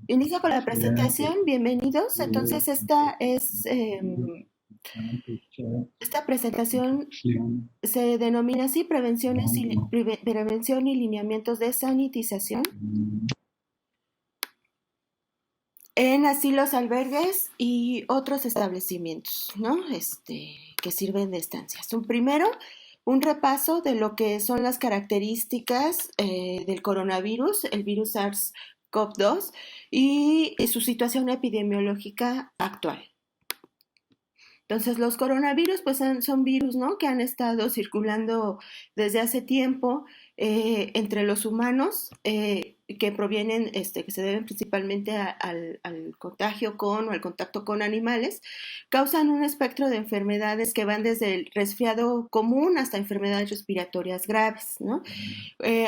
Inicio con la presentación, bienvenidos. Entonces, esta presentación se denomina así prevención y lineamientos de sanitización en asilos, albergues y otros establecimientos, ¿no? Que sirven de estancias. Un repaso de lo que son las características del coronavirus, el virus SARS-CoV-2 y su situación epidemiológica actual. Entonces, los coronavirus, pues son virus, ¿no? Que han estado circulando desde hace tiempo entre los humanos, que provienen, que se deben principalmente al contagio con o al contacto con animales, causan un espectro de enfermedades que van desde el resfriado común hasta enfermedades respiratorias graves, ¿no?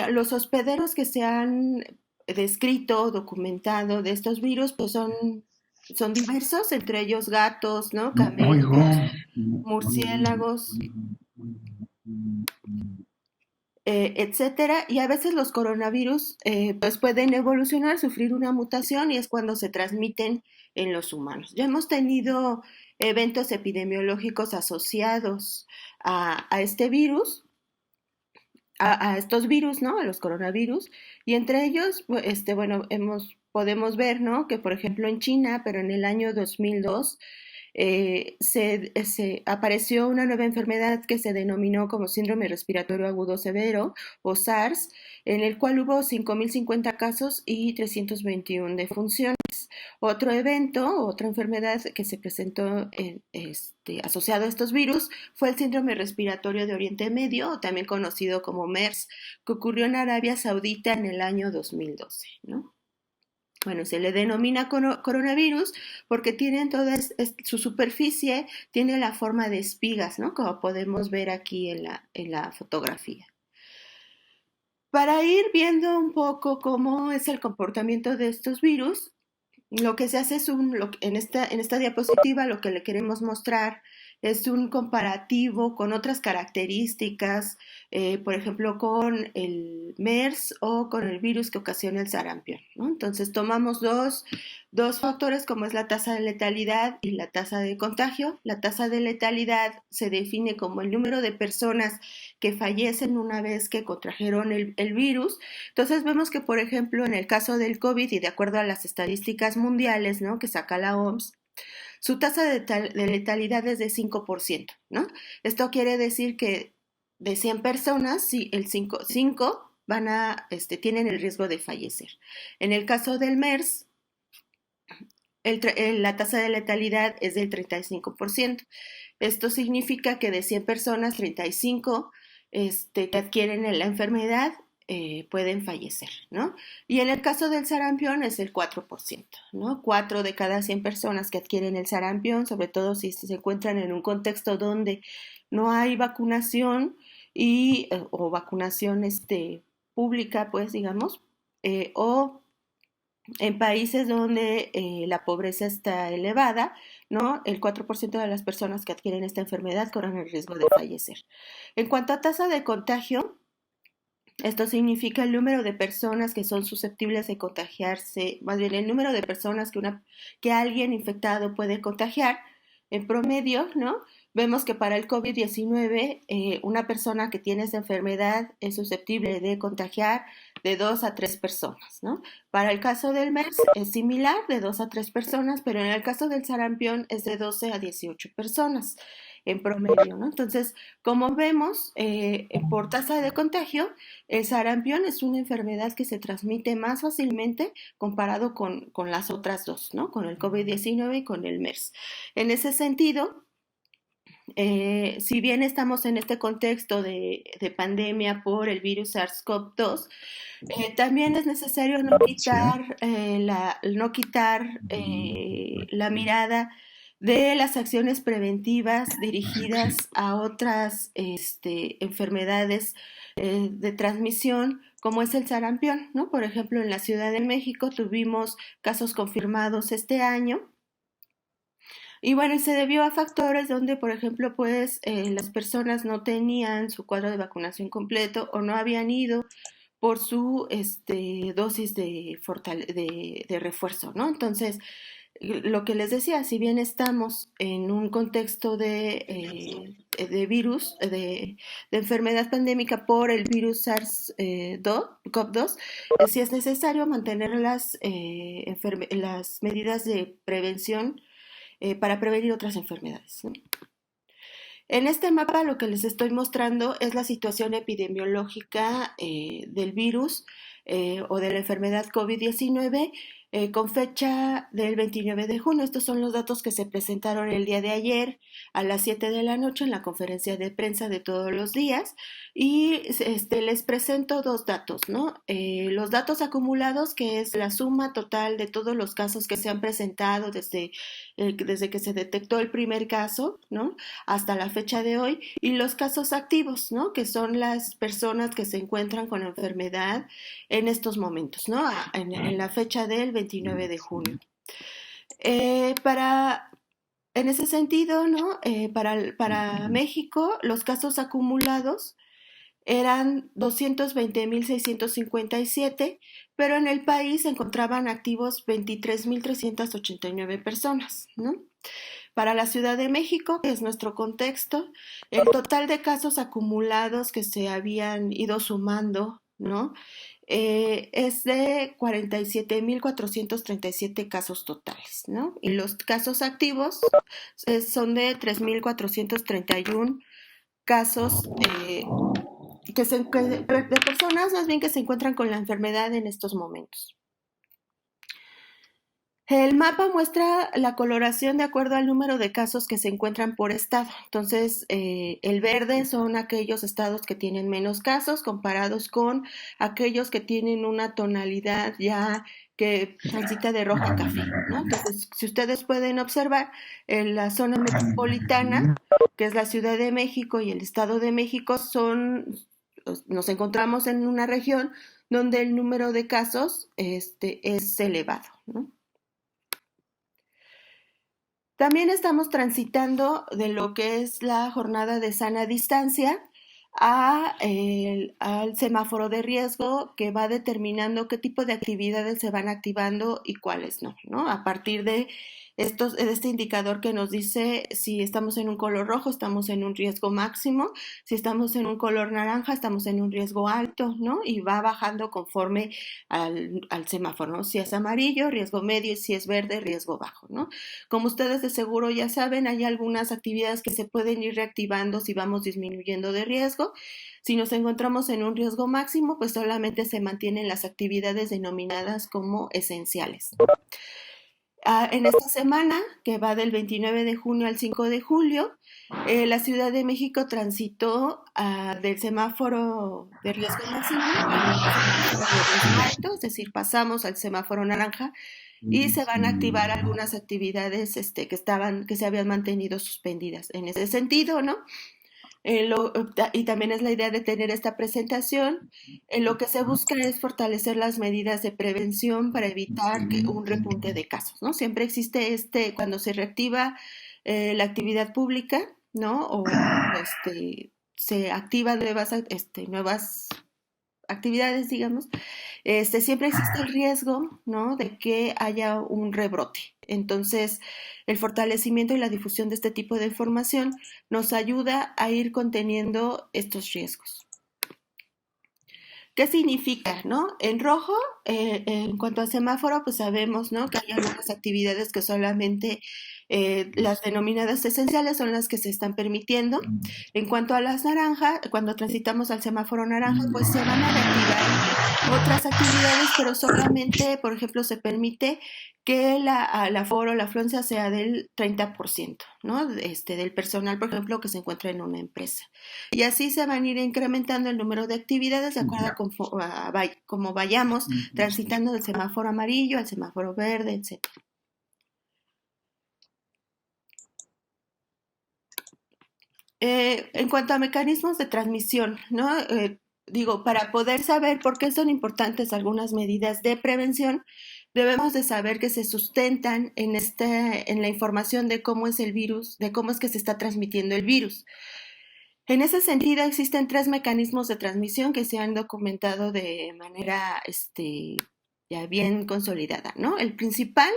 Los hospederos que se han descrito, documentado de estos virus, pues son diversos, entre ellos gatos, ¿no? Camellos, murciélagos, etcétera. Y a veces los coronavirus pues pueden evolucionar, sufrir una mutación y es cuando se transmiten en los humanos. Ya hemos tenido eventos epidemiológicos asociados a este virus, a estos virus, ¿no? A los coronavirus, y entre ellos, bueno, podemos ver, ¿no? Que por ejemplo en China, pero en el año 2002, se apareció una nueva enfermedad que se denominó como síndrome respiratorio agudo severo o SARS, en el cual hubo 5.050 casos y 321 defunciones. Otro evento, otra enfermedad que se presentó asociado a estos virus fue el síndrome respiratorio de Oriente Medio, también conocido como MERS, que ocurrió en Arabia Saudita en el año 2012, ¿no? Bueno, se le denomina coronavirus porque tienen su superficie tiene la forma de espigas, ¿no? Como podemos ver aquí en la fotografía. Para ir viendo un poco cómo es el comportamiento de estos virus, lo que se hace es en esta diapositiva lo que le queremos mostrar es un comparativo con otras características, por ejemplo, con el MERS o con el virus que ocasiona el sarampión, ¿no? Entonces tomamos dos factores como es la tasa de letalidad y la tasa de contagio. La tasa de letalidad se define como el número de personas que fallecen una vez que contrajeron el virus. Entonces vemos que, por ejemplo, en el caso del COVID y de acuerdo a las estadísticas mundiales, ¿no? Que saca la OMS, su tasa de letalidad es de 5%, ¿no? Esto quiere decir que de 100 personas, sí, el 5 tienen el riesgo de fallecer. En el caso del MERS, la tasa de letalidad es del 35%. Esto significa que de 100 personas, 35 que adquieren la enfermedad pueden fallecer, ¿no? Y en el caso del sarampión es el 4%, ¿no? 4 de cada 100 personas que adquieren el sarampión, sobre todo si se encuentran en un contexto donde no hay vacunación o vacunación pública, pues digamos, o en países donde la pobreza está elevada, ¿no? El 4% de las personas que adquieren esta enfermedad corren el riesgo de fallecer. En cuanto a tasa de contagio, esto significa el número de personas que son susceptibles de contagiarse, más bien el número de personas que alguien infectado puede contagiar. En promedio, ¿no? Vemos que para el COVID-19, una persona que tiene esa enfermedad es susceptible de contagiar de 2 a 3 personas, ¿no? Para el caso del MERS es similar, de 2 a 3 personas, pero en el caso del sarampión es de 12 a 18 personas en promedio, ¿no? Entonces, como vemos, por tasa de contagio, el sarampión es una enfermedad que se transmite más fácilmente comparado con las otras dos, ¿no? Con el COVID-19 y con el MERS. En ese sentido, si bien estamos en este contexto de pandemia por el virus SARS-CoV-2, también es necesario no quitar la mirada de las acciones preventivas dirigidas a otras enfermedades de transmisión, como es el sarampión, ¿no? Por ejemplo, en la Ciudad de México tuvimos casos confirmados este año. Y bueno, se debió a factores donde, por ejemplo, pues las personas no tenían su cuadro de vacunación completo o no habían ido por su dosis de refuerzo, ¿no? Entonces, lo que les decía, si bien estamos en un contexto de virus, de enfermedad pandémica por el virus SARS-CoV-2, sí es necesario mantener las medidas de prevención para prevenir otras enfermedades, ¿no? En este mapa lo que les estoy mostrando es la situación epidemiológica del virus o de la enfermedad COVID-19 con fecha del 29 de junio. Estos son los datos que se presentaron el día de ayer a las 7 de la noche en la conferencia de prensa de todos los días. Y les presento dos datos, ¿no? Los datos acumulados, que es la suma total de todos los casos que se han presentado desde que se detectó el primer caso, ¿no? Hasta la fecha de hoy, y los casos activos, ¿no? Que son las personas que se encuentran con la enfermedad en estos momentos, ¿no? En la fecha del 29 de junio. En ese sentido, ¿no? Para México, los casos acumulados eran 220.657, pero en el país se encontraban activos 23.389 personas, ¿no? Para la Ciudad de México, que es nuestro contexto, el total de casos acumulados que se habían ido sumando, ¿no? Es de 47.437 casos totales, ¿no? Y los casos activos son de 3.431 casos de personas más bien que se encuentran con la enfermedad en estos momentos. El mapa muestra la coloración de acuerdo al número de casos que se encuentran por estado. Entonces, el verde son aquellos estados que tienen menos casos comparados con aquellos que tienen una tonalidad ya que transita de rojo a café, ¿no? Entonces, si ustedes pueden observar, en la zona metropolitana, que es la Ciudad de México y el Estado de México, nos encontramos en una región donde el número de casos es elevado, ¿no? También estamos transitando de lo que es la jornada de sana distancia al semáforo de riesgo, que va determinando qué tipo de actividades se van activando y cuáles no, ¿no? A partir de este indicador que nos dice si estamos en un color rojo, estamos en un riesgo máximo, si estamos en un color naranja, estamos en un riesgo alto, ¿no? Y va bajando conforme al semáforo, ¿no? Si es amarillo, riesgo medio, y si es verde, riesgo bajo, ¿no? Como ustedes de seguro ya saben, hay algunas actividades que se pueden ir reactivando si vamos disminuyendo de riesgo. Si nos encontramos en un riesgo máximo, pues solamente se mantienen las actividades denominadas como esenciales. En esta semana, que va del 29 de junio al 5 de julio, la Ciudad de México transitó del semáforo de riesgo máximo al semáforo de riesgo alto, es decir, pasamos al semáforo naranja y se van a activar algunas actividades que se habían mantenido suspendidas. En ese sentido, ¿no? Y también es la idea de tener esta presentación. Lo que se busca es fortalecer las medidas de prevención para evitar un repunte de casos, ¿no? Siempre existe cuando se reactiva la actividad pública, ¿no? O se activan nuevas actividades, digamos, siempre existe el riesgo, ¿no? De que haya un rebrote. Entonces, el fortalecimiento y la difusión de este tipo de información nos ayuda a ir conteniendo estos riesgos. ¿Qué significa, no? En rojo, en cuanto al semáforo, pues sabemos, ¿no? Que hay algunas actividades que solamente las denominadas esenciales son las que se están permitiendo. En cuanto a las naranjas, cuando transitamos al semáforo naranja, pues se van a reactivar otras actividades, pero solamente, por ejemplo, se permite que la aforo, la afluencia sea del 30%, ¿no? Del personal, por ejemplo, que se encuentra en una empresa. Y así se van a ir incrementando el número de actividades de acuerdo a como vayamos transitando del semáforo amarillo al semáforo verde, etc. En cuanto a mecanismos de transmisión, ¿no? Para poder saber por qué son importantes algunas medidas de prevención, debemos de saber que se sustentan en la información de cómo es el virus, de cómo es que se está transmitiendo el virus. En ese sentido, existen 3 mecanismos de transmisión que se han documentado de manera ya bien consolidada, ¿no? El principal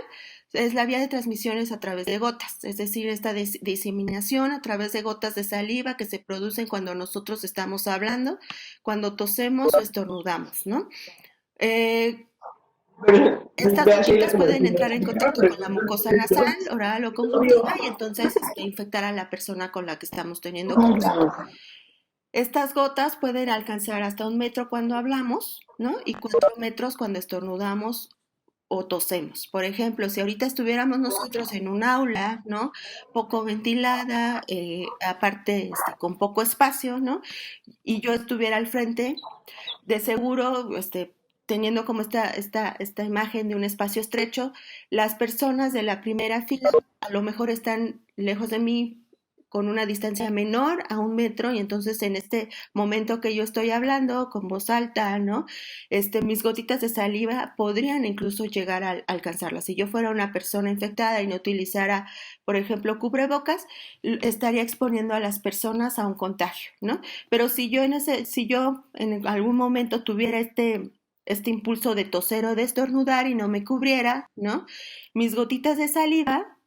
es la vía de transmisión es a través de gotas, es decir, esta diseminación a través de gotas de saliva que se producen cuando nosotros estamos hablando, cuando tosemos o estornudamos, ¿no? Estas gotitas pueden entrar en contacto con la mucosa nasal, oral o conjuntiva y entonces infectar a la persona con la que estamos teniendo contacto. Estas gotas pueden alcanzar hasta 1 metro cuando hablamos, ¿no? Y 4 metros cuando estornudamos o tosemos. Por ejemplo, si ahorita estuviéramos nosotros en un aula, ¿no? Poco ventilada, aparte con poco espacio, ¿no? Y yo estuviera al frente, de seguro, teniendo como esta imagen de un espacio estrecho, las personas de la primera fila a lo mejor están lejos de mí con una distancia menor a 1 metro y entonces en este momento que yo estoy hablando con voz alta, ¿no? Mis gotitas de saliva podrían incluso llegar a alcanzarlas. Si yo fuera una persona infectada y no utilizara, por ejemplo, cubrebocas, estaría exponiendo a las personas a un contagio, ¿no? Pero si yo en algún momento tuviera este impulso de toser o de estornudar y no me cubriera, ¿no? Mis gotitas de saliva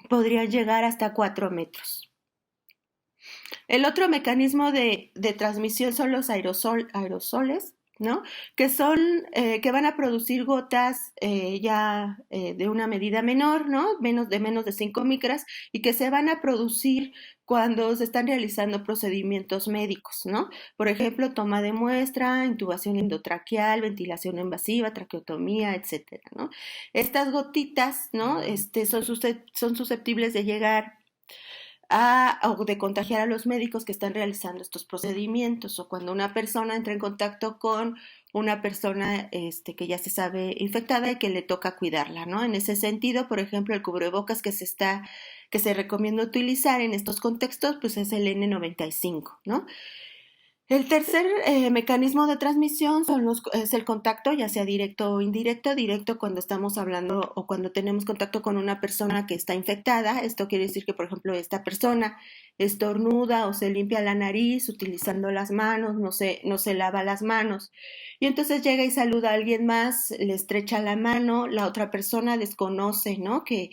podrían llegar hasta 4 metros. El otro mecanismo de transmisión son los aerosoles, ¿no? Que van a producir gotas de una medida menor, ¿no? Menos de 5 micras y que se van a producir cuando se están realizando procedimientos médicos, ¿no? Por ejemplo, toma de muestra, intubación endotraqueal, ventilación invasiva, traqueotomía, etcétera, ¿no? Estas gotitas, ¿no? Son susceptibles de llegar o de contagiar a los médicos que están realizando estos procedimientos o cuando una persona entra en contacto con una persona que ya se sabe infectada y que le toca cuidarla, ¿no? En ese sentido, por ejemplo, el cubrebocas que se recomienda utilizar en estos contextos, pues es el N95, ¿no? El tercer mecanismo de transmisión es el contacto, ya sea directo o indirecto. Directo cuando estamos hablando o cuando tenemos contacto con una persona que está infectada. Esto quiere decir que, por ejemplo, esta persona estornuda o se limpia la nariz utilizando las manos, no se lava las manos. Y entonces llega y saluda a alguien más, le estrecha la mano, la otra persona desconoce, ¿no? Que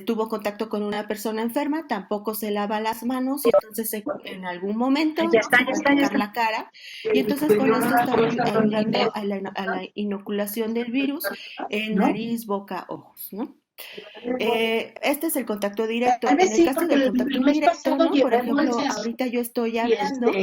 tuvo contacto con una persona enferma, tampoco se lava las manos y entonces en algún momento se va a tocar la cara y entonces con esto estamos ayudando a la inoculación del virus en nariz, boca, ojos, ¿no? Este es el contacto directo. En el caso del contacto indirecto, ¿no? Por ejemplo, ahorita yo estoy hablando,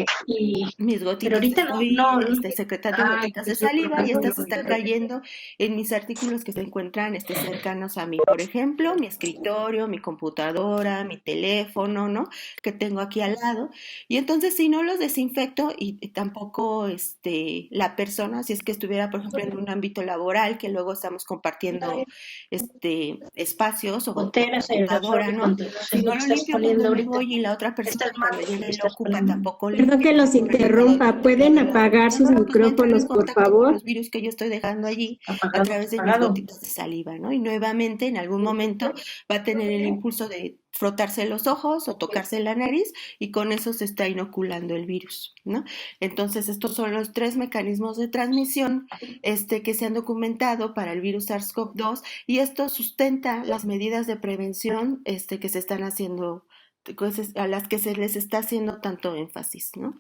mis gotitas, estoy secretando gotitas de saliva y estas están cayendo en mis artículos que se encuentran cercanos a mí. Por ejemplo, mi escritorio, mi computadora, mi teléfono, ¿no? Que tengo aquí al lado. Y entonces, si no los desinfecto y tampoco la persona, si es que estuviera, por ejemplo, en un ámbito laboral, que luego estamos compartiendo espacios o computadora, ¿no? Si no lo limpio cuando me voy y la otra persona cuando llega y lo ocupa tampoco limpia. Perdón que los interrumpa, ¿pueden apagar sus micrófonos, por favor? Los virus que yo estoy dejando allí a través de mis gotitas de saliva, ¿no? Y nuevamente en algún momento va a tener el impulso de frotarse los ojos o tocarse la nariz y con eso se está inoculando el virus, ¿no? Entonces estos son los 3 mecanismos de transmisión que se han documentado para el virus SARS-CoV-2 y esto sustenta las medidas de prevención que se están haciendo, a las que se les está haciendo tanto énfasis, ¿no?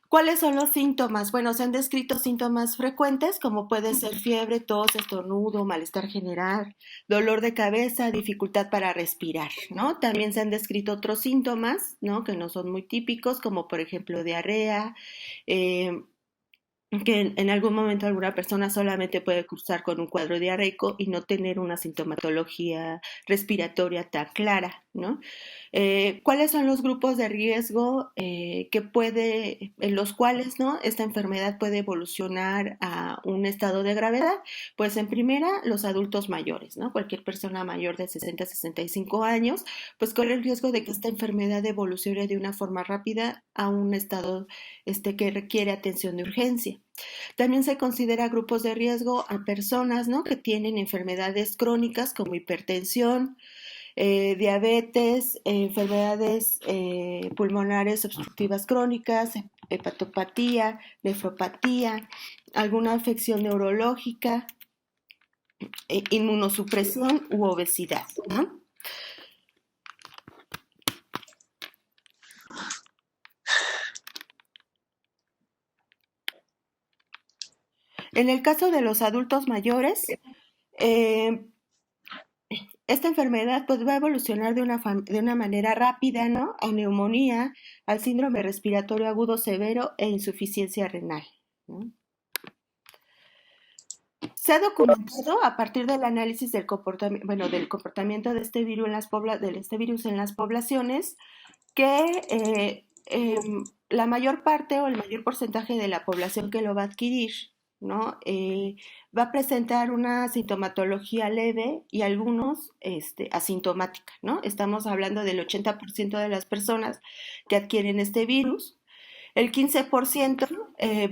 ¿Cuáles son los síntomas? Bueno, se han descrito síntomas frecuentes como puede ser fiebre, tos, estornudo, malestar general, dolor de cabeza, dificultad para respirar, ¿no? También se han descrito otros síntomas, ¿no? Que no son muy típicos, como por ejemplo diarrea, que en algún momento alguna persona solamente puede cursar con un cuadro diarreico y no tener una sintomatología respiratoria tan clara, ¿no? ¿Cuáles son los grupos de riesgo en los cuales, ¿no? Esta enfermedad puede evolucionar a un estado de gravedad? Pues en primera, los adultos mayores, ¿no? Cualquier persona mayor de 60 a 65 años, pues corre el riesgo de que esta enfermedad evolucione de una forma rápida a un estado que requiere atención de urgencia. También se considera grupos de riesgo a personas, ¿no? Que tienen enfermedades crónicas como hipertensión, diabetes, enfermedades pulmonares obstructivas crónicas, hepatopatía, nefropatía, alguna afección neurológica, inmunosupresión u obesidad, ¿no? En el caso de los adultos mayores, esta enfermedad pues va a evolucionar de una manera rápida, ¿no? A neumonía, al síndrome respiratorio agudo severo e insuficiencia renal, ¿no? Se ha documentado a partir del análisis del comportamiento de este virus en las poblaciones que la mayor parte o el mayor porcentaje de la población que lo va a adquirir, ¿no? Va a presentar una sintomatología leve y algunos asintomática, ¿no? Estamos hablando del 80% de las personas que adquieren este virus. El 15%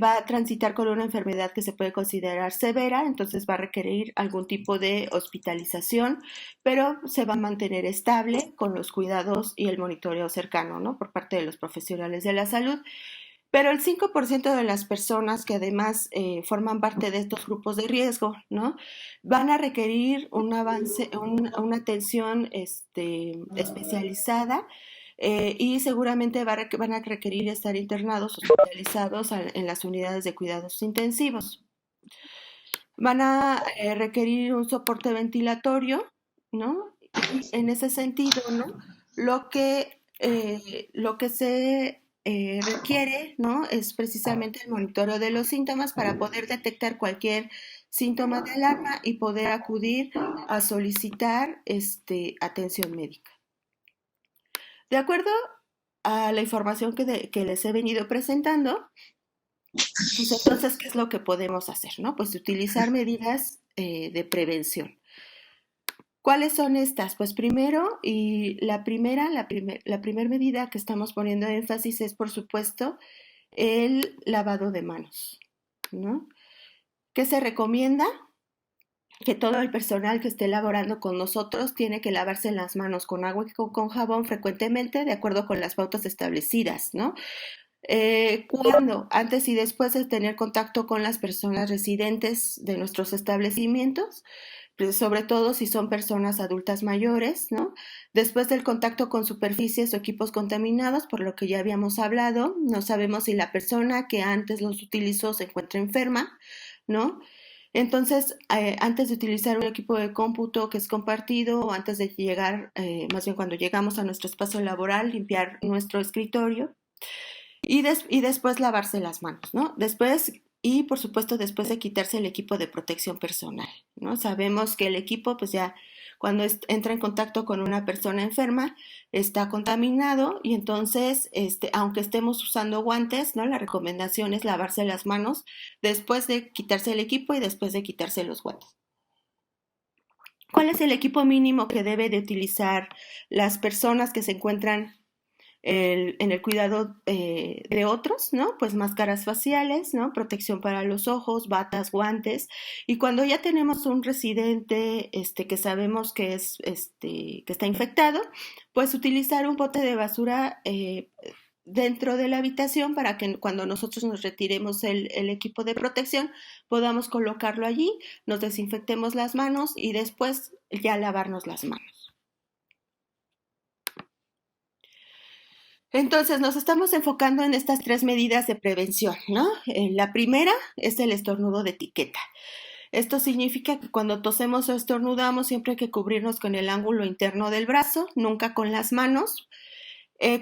va a transitar con una enfermedad que se puede considerar severa, entonces va a requerir algún tipo de hospitalización, pero se va a mantener estable con los cuidados y el monitoreo cercano, ¿no? Por parte de los profesionales de la salud. Pero el 5% de las personas que además forman parte de estos grupos de riesgo, ¿no? Van a requerir una atención especializada y seguramente van a requerir estar internados, hospitalizados en las unidades de cuidados intensivos. Van a requerir un soporte ventilatorio, ¿no? Y en ese sentido, ¿no? Lo que se requiere, ¿no? Es precisamente el monitoreo de los síntomas para poder detectar cualquier síntoma de alarma y poder acudir a solicitar atención médica. De acuerdo a la información que les he venido presentando, pues entonces, ¿qué es lo que podemos hacer, no? Pues utilizar medidas de prevención. ¿Cuáles son estas? Pues primero, y la primera medida que estamos poniendo énfasis es, por supuesto, el lavado de manos, ¿no? ¿Qué se recomienda? Que todo el personal que esté laborando con nosotros tiene que lavarse las manos con agua y con jabón frecuentemente, de acuerdo con las pautas establecidas, ¿no? Cuando, antes y después de tener contacto con las personas residentes de nuestros establecimientos, pues sobre todo si son personas adultas mayores, ¿no? Después del contacto con superficies o equipos contaminados, por lo que ya habíamos hablado, no sabemos si la persona que antes los utilizó se encuentra enferma, ¿no? Entonces, antes de utilizar un equipo de cómputo que es compartido o antes de llegar, más bien cuando llegamos a nuestro espacio laboral, limpiar nuestro escritorio y después lavarse las manos, ¿no? Después, y por supuesto, después de quitarse el equipo de protección personal, ¿no? Sabemos que el equipo, pues ya cuando entra en contacto con una persona enferma, está contaminado y entonces, aunque estemos usando guantes, ¿no? La recomendación es lavarse las manos después de quitarse el equipo y después de quitarse los guantes. ¿Cuál es el equipo mínimo que debe de utilizar las personas que se encuentran en el cuidado de otros, ¿no? Pues máscaras faciales, ¿no? Protección para los ojos, batas, guantes. Y cuando ya tenemos un residente que sabemos que que está infectado, pues utilizar un bote de basura dentro de la habitación para que cuando nosotros nos retiremos el equipo de protección podamos colocarlo allí, nos desinfectemos las manos y después ya lavarnos las manos. Entonces, nos estamos enfocando en estas 3 medidas de prevención, ¿no? La primera es el estornudo de etiqueta. Esto significa que cuando tosemos o estornudamos siempre hay que cubrirnos con el ángulo interno del brazo, nunca con las manos.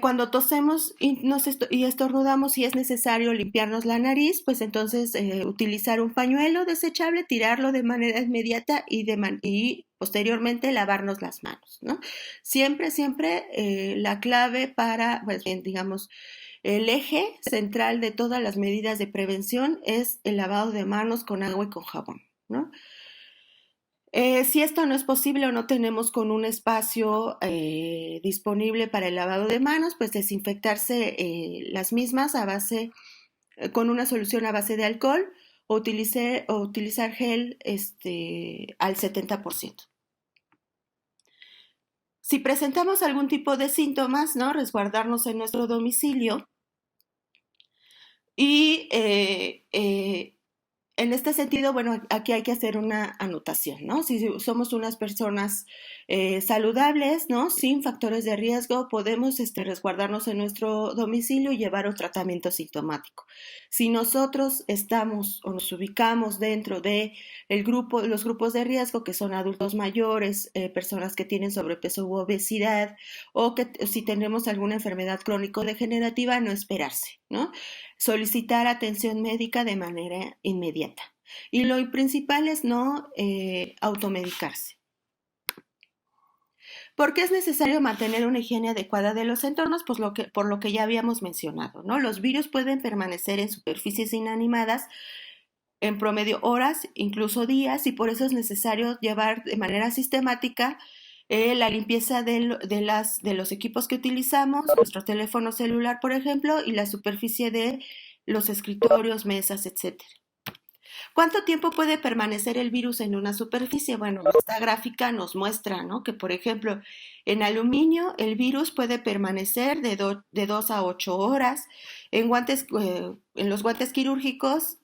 Cuando tosemos y estornudamos y es necesario limpiarnos la nariz, pues entonces utilizar un pañuelo desechable, tirarlo de manera inmediata y posteriormente lavarnos las manos, ¿no? Siempre la clave para, pues bien, digamos, el eje central de todas las medidas de prevención es el lavado de manos con agua y con jabón, ¿no? Si esto no es posible o no tenemos con un espacio disponible para el lavado de manos, pues desinfectarse las mismas con una solución a base de alcohol o utilizar gel al 70%. Si presentamos algún tipo de síntomas, ¿no? Resguardarnos en nuestro domicilio y en este sentido, bueno, aquí hay que hacer una anotación, ¿no? Si somos unas personas saludables, ¿no? Sin factores de riesgo, podemos resguardarnos en nuestro domicilio y llevar un tratamiento sintomático. Si nosotros estamos o nos ubicamos dentro de los grupos de riesgo, que son adultos mayores, personas que tienen sobrepeso u obesidad, o que si tenemos alguna enfermedad crónico-degenerativa, no esperarse, ¿no? Solicitar atención médica de manera inmediata. Y lo principal es no automedicarse. ¿Por qué es necesario mantener una higiene adecuada de los entornos? Pues por lo que ya habíamos mencionado, ¿no? Los virus pueden permanecer en superficies inanimadas en promedio horas, incluso días, y por eso es necesario llevar de manera sistemática la limpieza de los equipos que utilizamos, nuestro teléfono celular, por ejemplo, y la superficie de los escritorios, mesas, etcétera. ¿Cuánto tiempo puede permanecer el virus en una superficie? Bueno, esta gráfica nos muestra, ¿no? Que, por ejemplo, en aluminio el virus puede permanecer de 2 a 8 horas. En los guantes quirúrgicos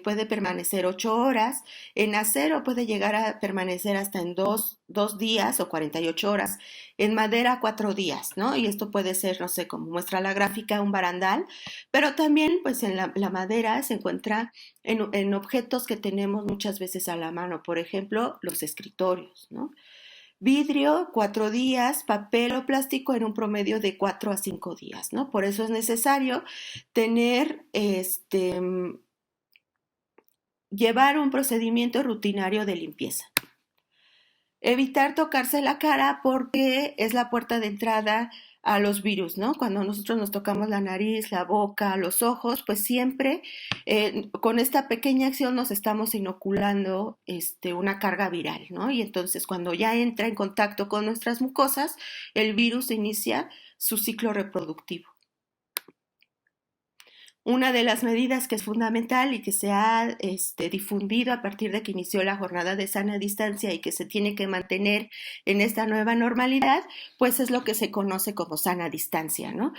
puede permanecer 8 horas. En acero puede llegar a permanecer hasta en 2 días o 48 horas. En madera 4 días, ¿no? Y esto puede ser, no sé, como muestra la gráfica, un barandal. Pero también, pues en la madera se encuentra en objetos que tenemos muchas veces a la mano, por ejemplo, los escritorios, ¿no? Vidrio, 4 días, papel o plástico en un promedio de 4 a 5 días, ¿no? Por eso es necesario tener, llevar un procedimiento rutinario de limpieza. Evitar tocarse la cara porque es la puerta de entrada a los virus, ¿no? Cuando nosotros nos tocamos la nariz, la boca, los ojos, pues siempre con esta pequeña acción nos estamos inoculando una carga viral, ¿no? Y entonces cuando ya entra en contacto con nuestras mucosas, el virus inicia su ciclo reproductivo. Una de las medidas que es fundamental y que se ha difundido a partir de que inició la jornada de sana distancia y que se tiene que mantener en esta nueva normalidad, pues es lo que se conoce como sana distancia, ¿no?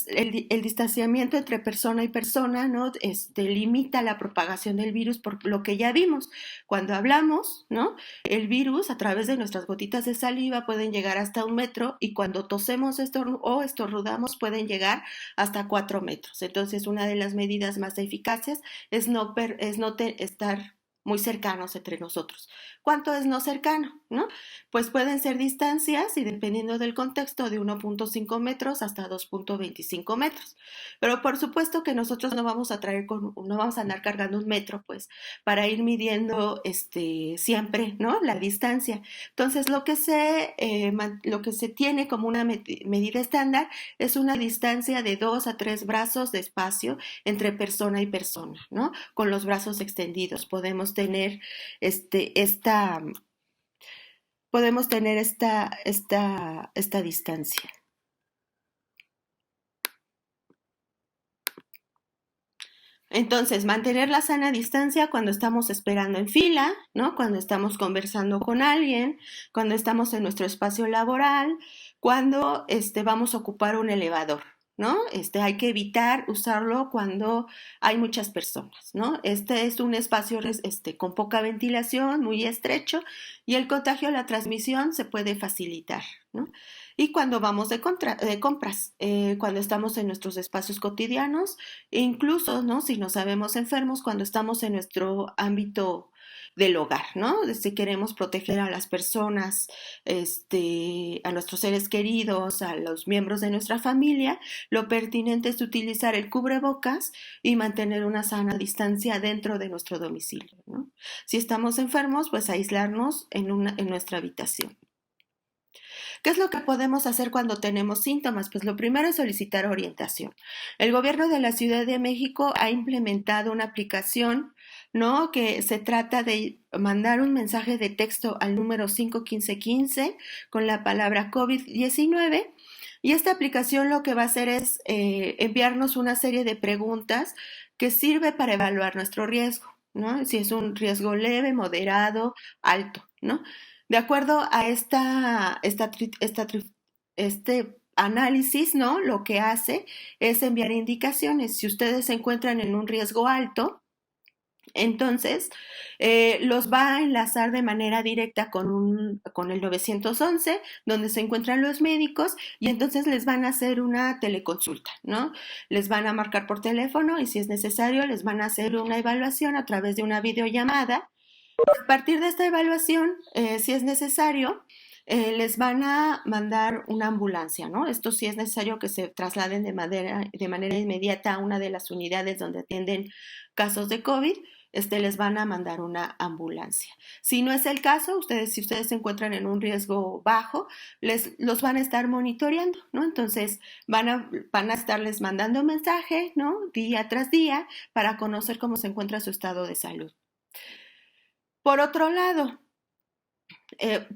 El distanciamiento entre persona y persona, ¿no? Limita la propagación del virus por lo que ya vimos. Cuando hablamos, ¿no? El virus a través de nuestras gotitas de saliva pueden llegar hasta 1 metro y cuando tosemos o estornudamos pueden llegar hasta 4 metros. Entonces, una de las medidas más eficaces es no estar muy cercanos entre nosotros. ¿Cuánto es no cercano? ¿No? Pues pueden ser distancias y dependiendo del contexto de 1.5 metros hasta 2.25 metros. Pero por supuesto que nosotros no vamos a andar cargando 1 metro, pues, para ir midiendo siempre, ¿no? La distancia. Entonces, lo que se tiene como una medida estándar es una distancia de 2 a 3 brazos de espacio entre persona y persona, ¿no? Con los brazos extendidos podemos tener esta distancia. Entonces, mantener la sana distancia cuando estamos esperando en fila, ¿no? Cuando estamos conversando con alguien, cuando estamos en nuestro espacio laboral, cuando vamos a ocupar un elevador, ¿no? Hay que evitar usarlo cuando hay muchas personas, ¿no? Este es un espacio con poca ventilación, muy estrecho, y el contagio, la transmisión se puede facilitar, ¿no? Y cuando vamos de compras, cuando estamos en nuestros espacios cotidianos, e incluso, ¿no? Si nos sabemos enfermos, cuando estamos en nuestro ámbito del hogar, ¿no? Si queremos proteger a las personas, a nuestros seres queridos, a los miembros de nuestra familia, lo pertinente es utilizar el cubrebocas y mantener una sana distancia dentro de nuestro domicilio, ¿no? Si estamos enfermos, pues aislarnos en nuestra habitación. ¿Qué es lo que podemos hacer cuando tenemos síntomas? Pues lo primero es solicitar orientación. El gobierno de la Ciudad de México ha implementado una aplicación, ¿no? Que se trata de mandar un mensaje de texto al número 51515 con la palabra COVID-19 y esta aplicación lo que va a hacer es enviarnos una serie de preguntas que sirve para evaluar nuestro riesgo, ¿no? Si es un riesgo leve, moderado, alto, ¿no? De acuerdo a este análisis, ¿no? Lo que hace es enviar indicaciones. Si ustedes se encuentran en un riesgo alto, entonces los va a enlazar de manera directa con el 911, donde se encuentran los médicos, y entonces les van a hacer una teleconsulta, ¿no? Les van a marcar por teléfono y si es necesario les van a hacer una evaluación a través de una videollamada. A partir de esta evaluación, si es necesario, les van a mandar una ambulancia, ¿no? Esto sí es necesario que se trasladen de manera inmediata a una de las unidades donde atienden casos de COVID. Les van a mandar una ambulancia. Si no es el caso, si ustedes se encuentran en un riesgo bajo, los van a estar monitoreando, ¿no? Entonces van a estarles mandando mensaje, ¿no? Día tras día para conocer cómo se encuentra su estado de salud. Por otro lado,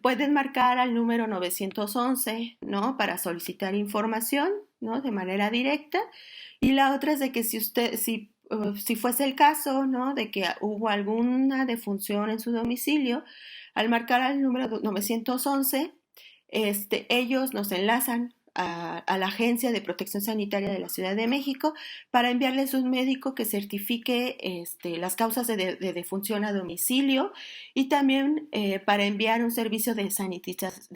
pueden marcar al número 911, ¿no? Para solicitar información, ¿no? De manera directa. Y la otra es de que si fuese el caso, ¿no? De que hubo alguna defunción en su domicilio, al marcar al número 911, ellos nos enlazan a la Agencia de Protección Sanitaria de la Ciudad de México para enviarles un médico que certifique las causas de defunción a domicilio y también para enviar un servicio de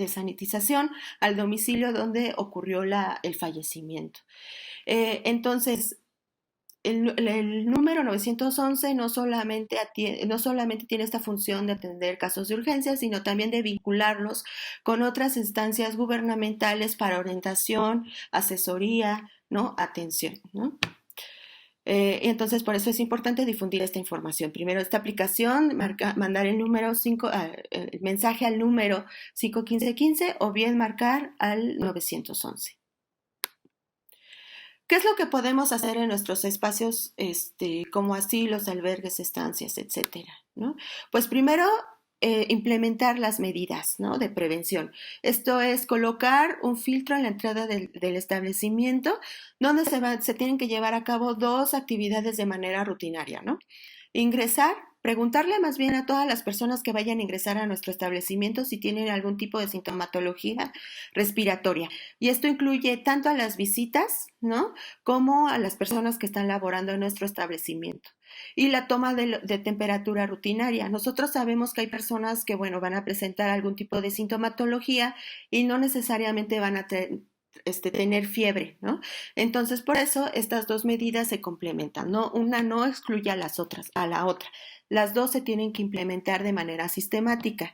sanitización al domicilio donde ocurrió el fallecimiento. Entonces, el número 911 no solamente tiene esta función de atender casos de urgencia, sino también de vincularlos con otras instancias gubernamentales para orientación, asesoría, ¿no? Atención, ¿no? Entonces, por eso es importante difundir esta información. Primero, esta aplicación, mandar el mensaje al número 51515 o bien marcar al 911. ¿Qué es lo que podemos hacer en nuestros espacios como asilos, albergues, estancias, etcétera, ¿no? Pues primero, implementar las medidas, ¿no? De prevención. Esto es colocar un filtro en la entrada del establecimiento donde se tienen que llevar a cabo 2 actividades de manera rutinaria, ¿no? Preguntarle más bien a todas las personas que vayan a ingresar a nuestro establecimiento si tienen algún tipo de sintomatología respiratoria. Y esto incluye tanto a las visitas, ¿no? Como a las personas que están laborando en nuestro establecimiento. Y la toma de temperatura rutinaria. Nosotros sabemos que hay personas que, van a presentar algún tipo de sintomatología y no necesariamente van a tener fiebre, ¿no? Entonces, por eso estas 2 medidas se complementan, ¿no? Una no excluye a la otra. Las 2 se tienen que implementar de manera sistemática.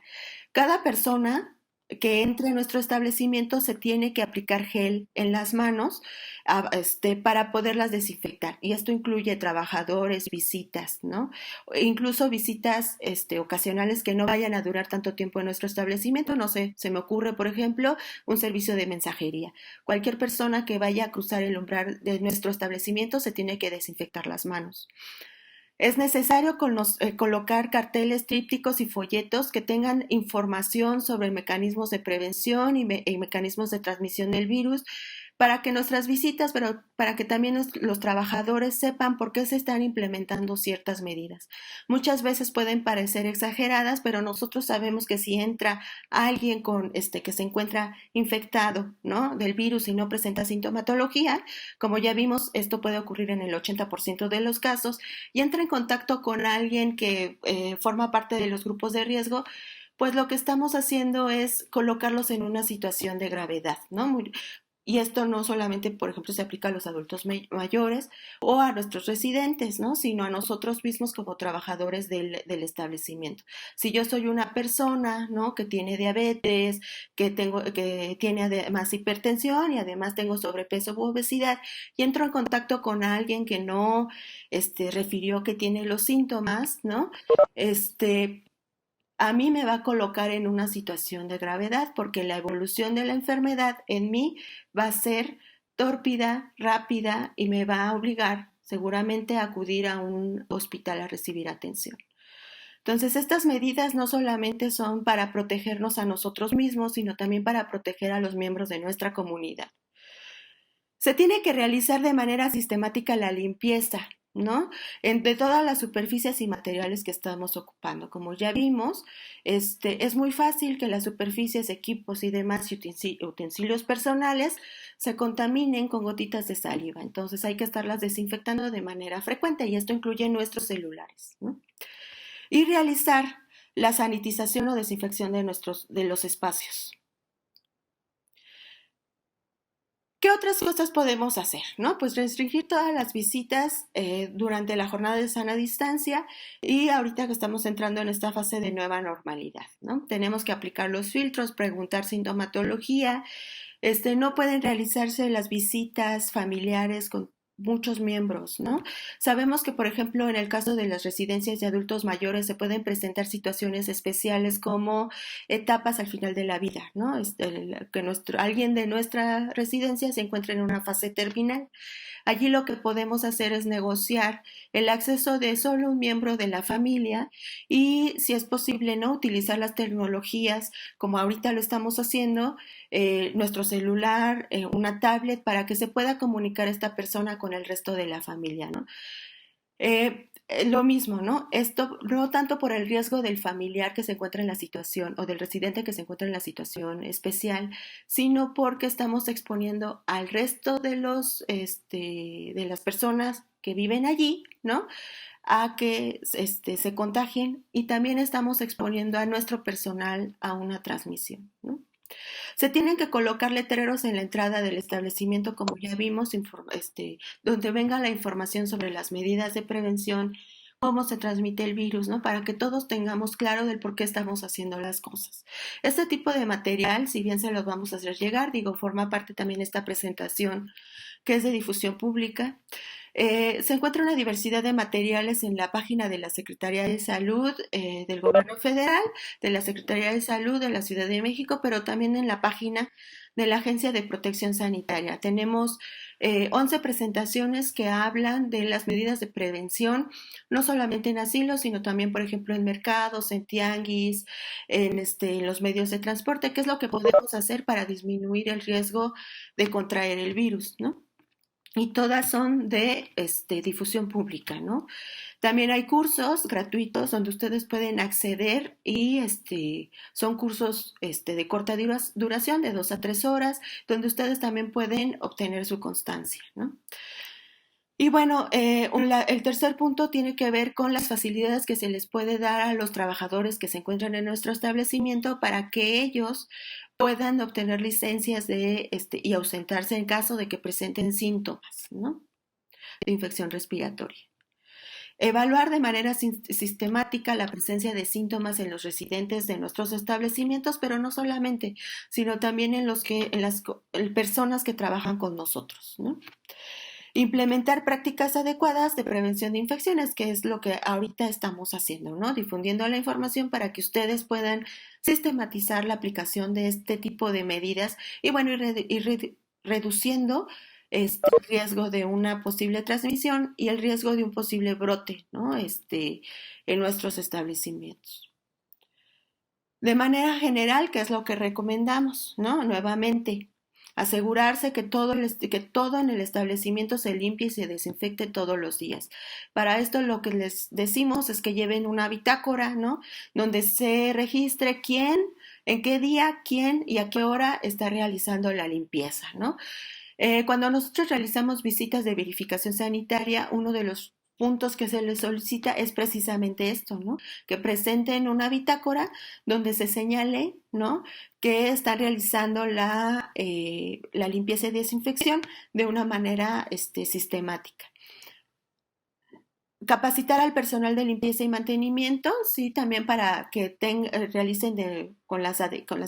Cada persona que entre en nuestro establecimiento se tiene que aplicar gel en las manos para poderlas desinfectar. Y esto incluye trabajadores, visitas, ¿no? Incluso visitas ocasionales que no vayan a durar tanto tiempo en nuestro establecimiento. No sé, se me ocurre, por ejemplo, un servicio de mensajería. Cualquier persona que vaya a cruzar el umbral de nuestro establecimiento se tiene que desinfectar las manos. Es necesario colocar carteles, trípticos y folletos que tengan información sobre mecanismos de prevención y mecanismos de transmisión del virus para que nuestras visitas, pero para que también los trabajadores sepan por qué se están implementando ciertas medidas. Muchas veces pueden parecer exageradas, pero nosotros sabemos que si entra alguien que se encuentra infectado, ¿no? del virus y no presenta sintomatología, como ya vimos, esto puede ocurrir en el 80% de los casos, y entra en contacto con alguien que forma parte de los grupos de riesgo, pues lo que estamos haciendo es colocarlos en una situación de gravedad, ¿no? Y esto no solamente, por ejemplo, se aplica a los adultos mayores o a nuestros residentes, ¿no? Sino a nosotros mismos como trabajadores del establecimiento. Si yo soy una persona, ¿no? Que tiene diabetes, que tiene además hipertensión y además tengo sobrepeso u obesidad y entro en contacto con alguien que no refirió que tiene los síntomas, ¿no? A mí me va a colocar en una situación de gravedad porque la evolución de la enfermedad en mí va a ser tórpida, rápida y me va a obligar seguramente a acudir a un hospital a recibir atención. Entonces, estas medidas no solamente son para protegernos a nosotros mismos, sino también para proteger a los miembros de nuestra comunidad. Se tiene que realizar de manera sistemática la limpieza ¿no? De todas las superficies y materiales que estamos ocupando. Como ya vimos, es muy fácil que las superficies, equipos y demás utensilios personales se contaminen con gotitas de saliva. Entonces hay que estarlas desinfectando de manera frecuente y esto incluye nuestros celulares, ¿no? Y realizar la sanitización o desinfección de los espacios. ¿Qué otras cosas podemos hacer? ¿No? Pues restringir todas las visitas durante la jornada de sana distancia y ahorita que estamos entrando en esta fase de nueva normalidad, ¿no? Tenemos que aplicar los filtros, preguntar sintomatología, no pueden realizarse las visitas familiares con muchos miembros, ¿no? Sabemos que, por ejemplo, en el caso de las residencias de adultos mayores se pueden presentar situaciones especiales como etapas al final de la vida, ¿no? Que alguien de nuestra residencia se encuentre en una fase terminal. Allí lo que podemos hacer es negociar el acceso de solo un miembro de la familia y, si es posible, no utilizar las tecnologías como ahorita lo estamos haciendo, nuestro celular, una tablet, para que se pueda comunicar esta persona con el resto de la familia, ¿no? Lo mismo, ¿no? Esto no tanto por el riesgo del familiar que se encuentra en la situación o del residente que se encuentra en la situación especial, sino porque estamos exponiendo al resto de de las personas que viven allí, ¿no? A que se contagien y también estamos exponiendo a nuestro personal a una transmisión, ¿no? Se tienen que colocar letreros en la entrada del establecimiento, como ya vimos, donde venga la información sobre las medidas de prevención, cómo se transmite el virus, ¿no? Para que todos tengamos claro del por qué estamos haciendo las cosas. Este tipo de material, si bien se los vamos a hacer llegar, forma parte también de esta presentación que es de difusión pública. Se encuentra una diversidad de materiales en la página de la Secretaría de Salud del Gobierno Federal, de la Secretaría de Salud de la Ciudad de México, pero también en la página de la Agencia de Protección Sanitaria. Tenemos 11 presentaciones que hablan de las medidas de prevención, no solamente en asilos, sino también, por ejemplo, en mercados, en tianguis, en los medios de transporte, qué es lo que podemos hacer para disminuir el riesgo de contraer el virus, ¿no? Y todas son de difusión pública, ¿no? También hay cursos gratuitos donde ustedes pueden acceder y son cursos de corta duración, de 2 a 3 horas, donde ustedes también pueden obtener su constancia, ¿no? Y bueno, el tercer punto tiene que ver con las facilidades que se les puede dar a los trabajadores que se encuentran en nuestro establecimiento para que ellos puedan obtener licencias y ausentarse en caso de que presenten síntomas, ¿no? De infección respiratoria. Evaluar de manera sistemática la presencia de síntomas en los residentes de nuestros establecimientos, pero no solamente, sino también en las personas que trabajan con nosotros, ¿no? Implementar prácticas adecuadas de prevención de infecciones, que es lo que ahorita estamos haciendo, ¿no? Difundiendo la información para que ustedes puedan sistematizar la aplicación de este tipo de medidas y bueno, ir reduciendo el riesgo de una posible transmisión y el riesgo de un posible brote, ¿no? En nuestros establecimientos. De manera general, ¿qué es lo que recomendamos, ¿no? Nuevamente, asegurarse que todo en el establecimiento se limpie y se desinfecte todos los días. Para esto lo que les decimos es que lleven una bitácora, ¿no? Donde se registre quién, en qué día, quién y a qué hora está realizando la limpieza, ¿no? Cuando nosotros realizamos visitas de verificación sanitaria, uno de los puntos que se les solicita es precisamente esto, ¿no? Que presenten una bitácora donde se señale, ¿no? Que están realizando la limpieza y desinfección de una manera sistemática. Capacitar al personal de limpieza y mantenimiento, sí, también para que realicen con las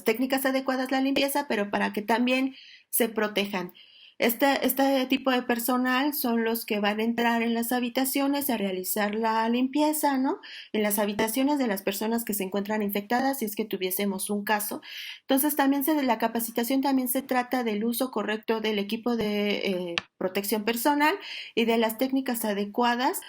técnicas adecuadas la limpieza, pero para que también se protejan. Este tipo de personal son los que van a entrar en las habitaciones a realizar la limpieza, ¿no? En las habitaciones de las personas que se encuentran infectadas, si es que tuviésemos un caso. Entonces, también la capacitación también se trata del uso correcto del equipo de protección personal y de las técnicas adecuadas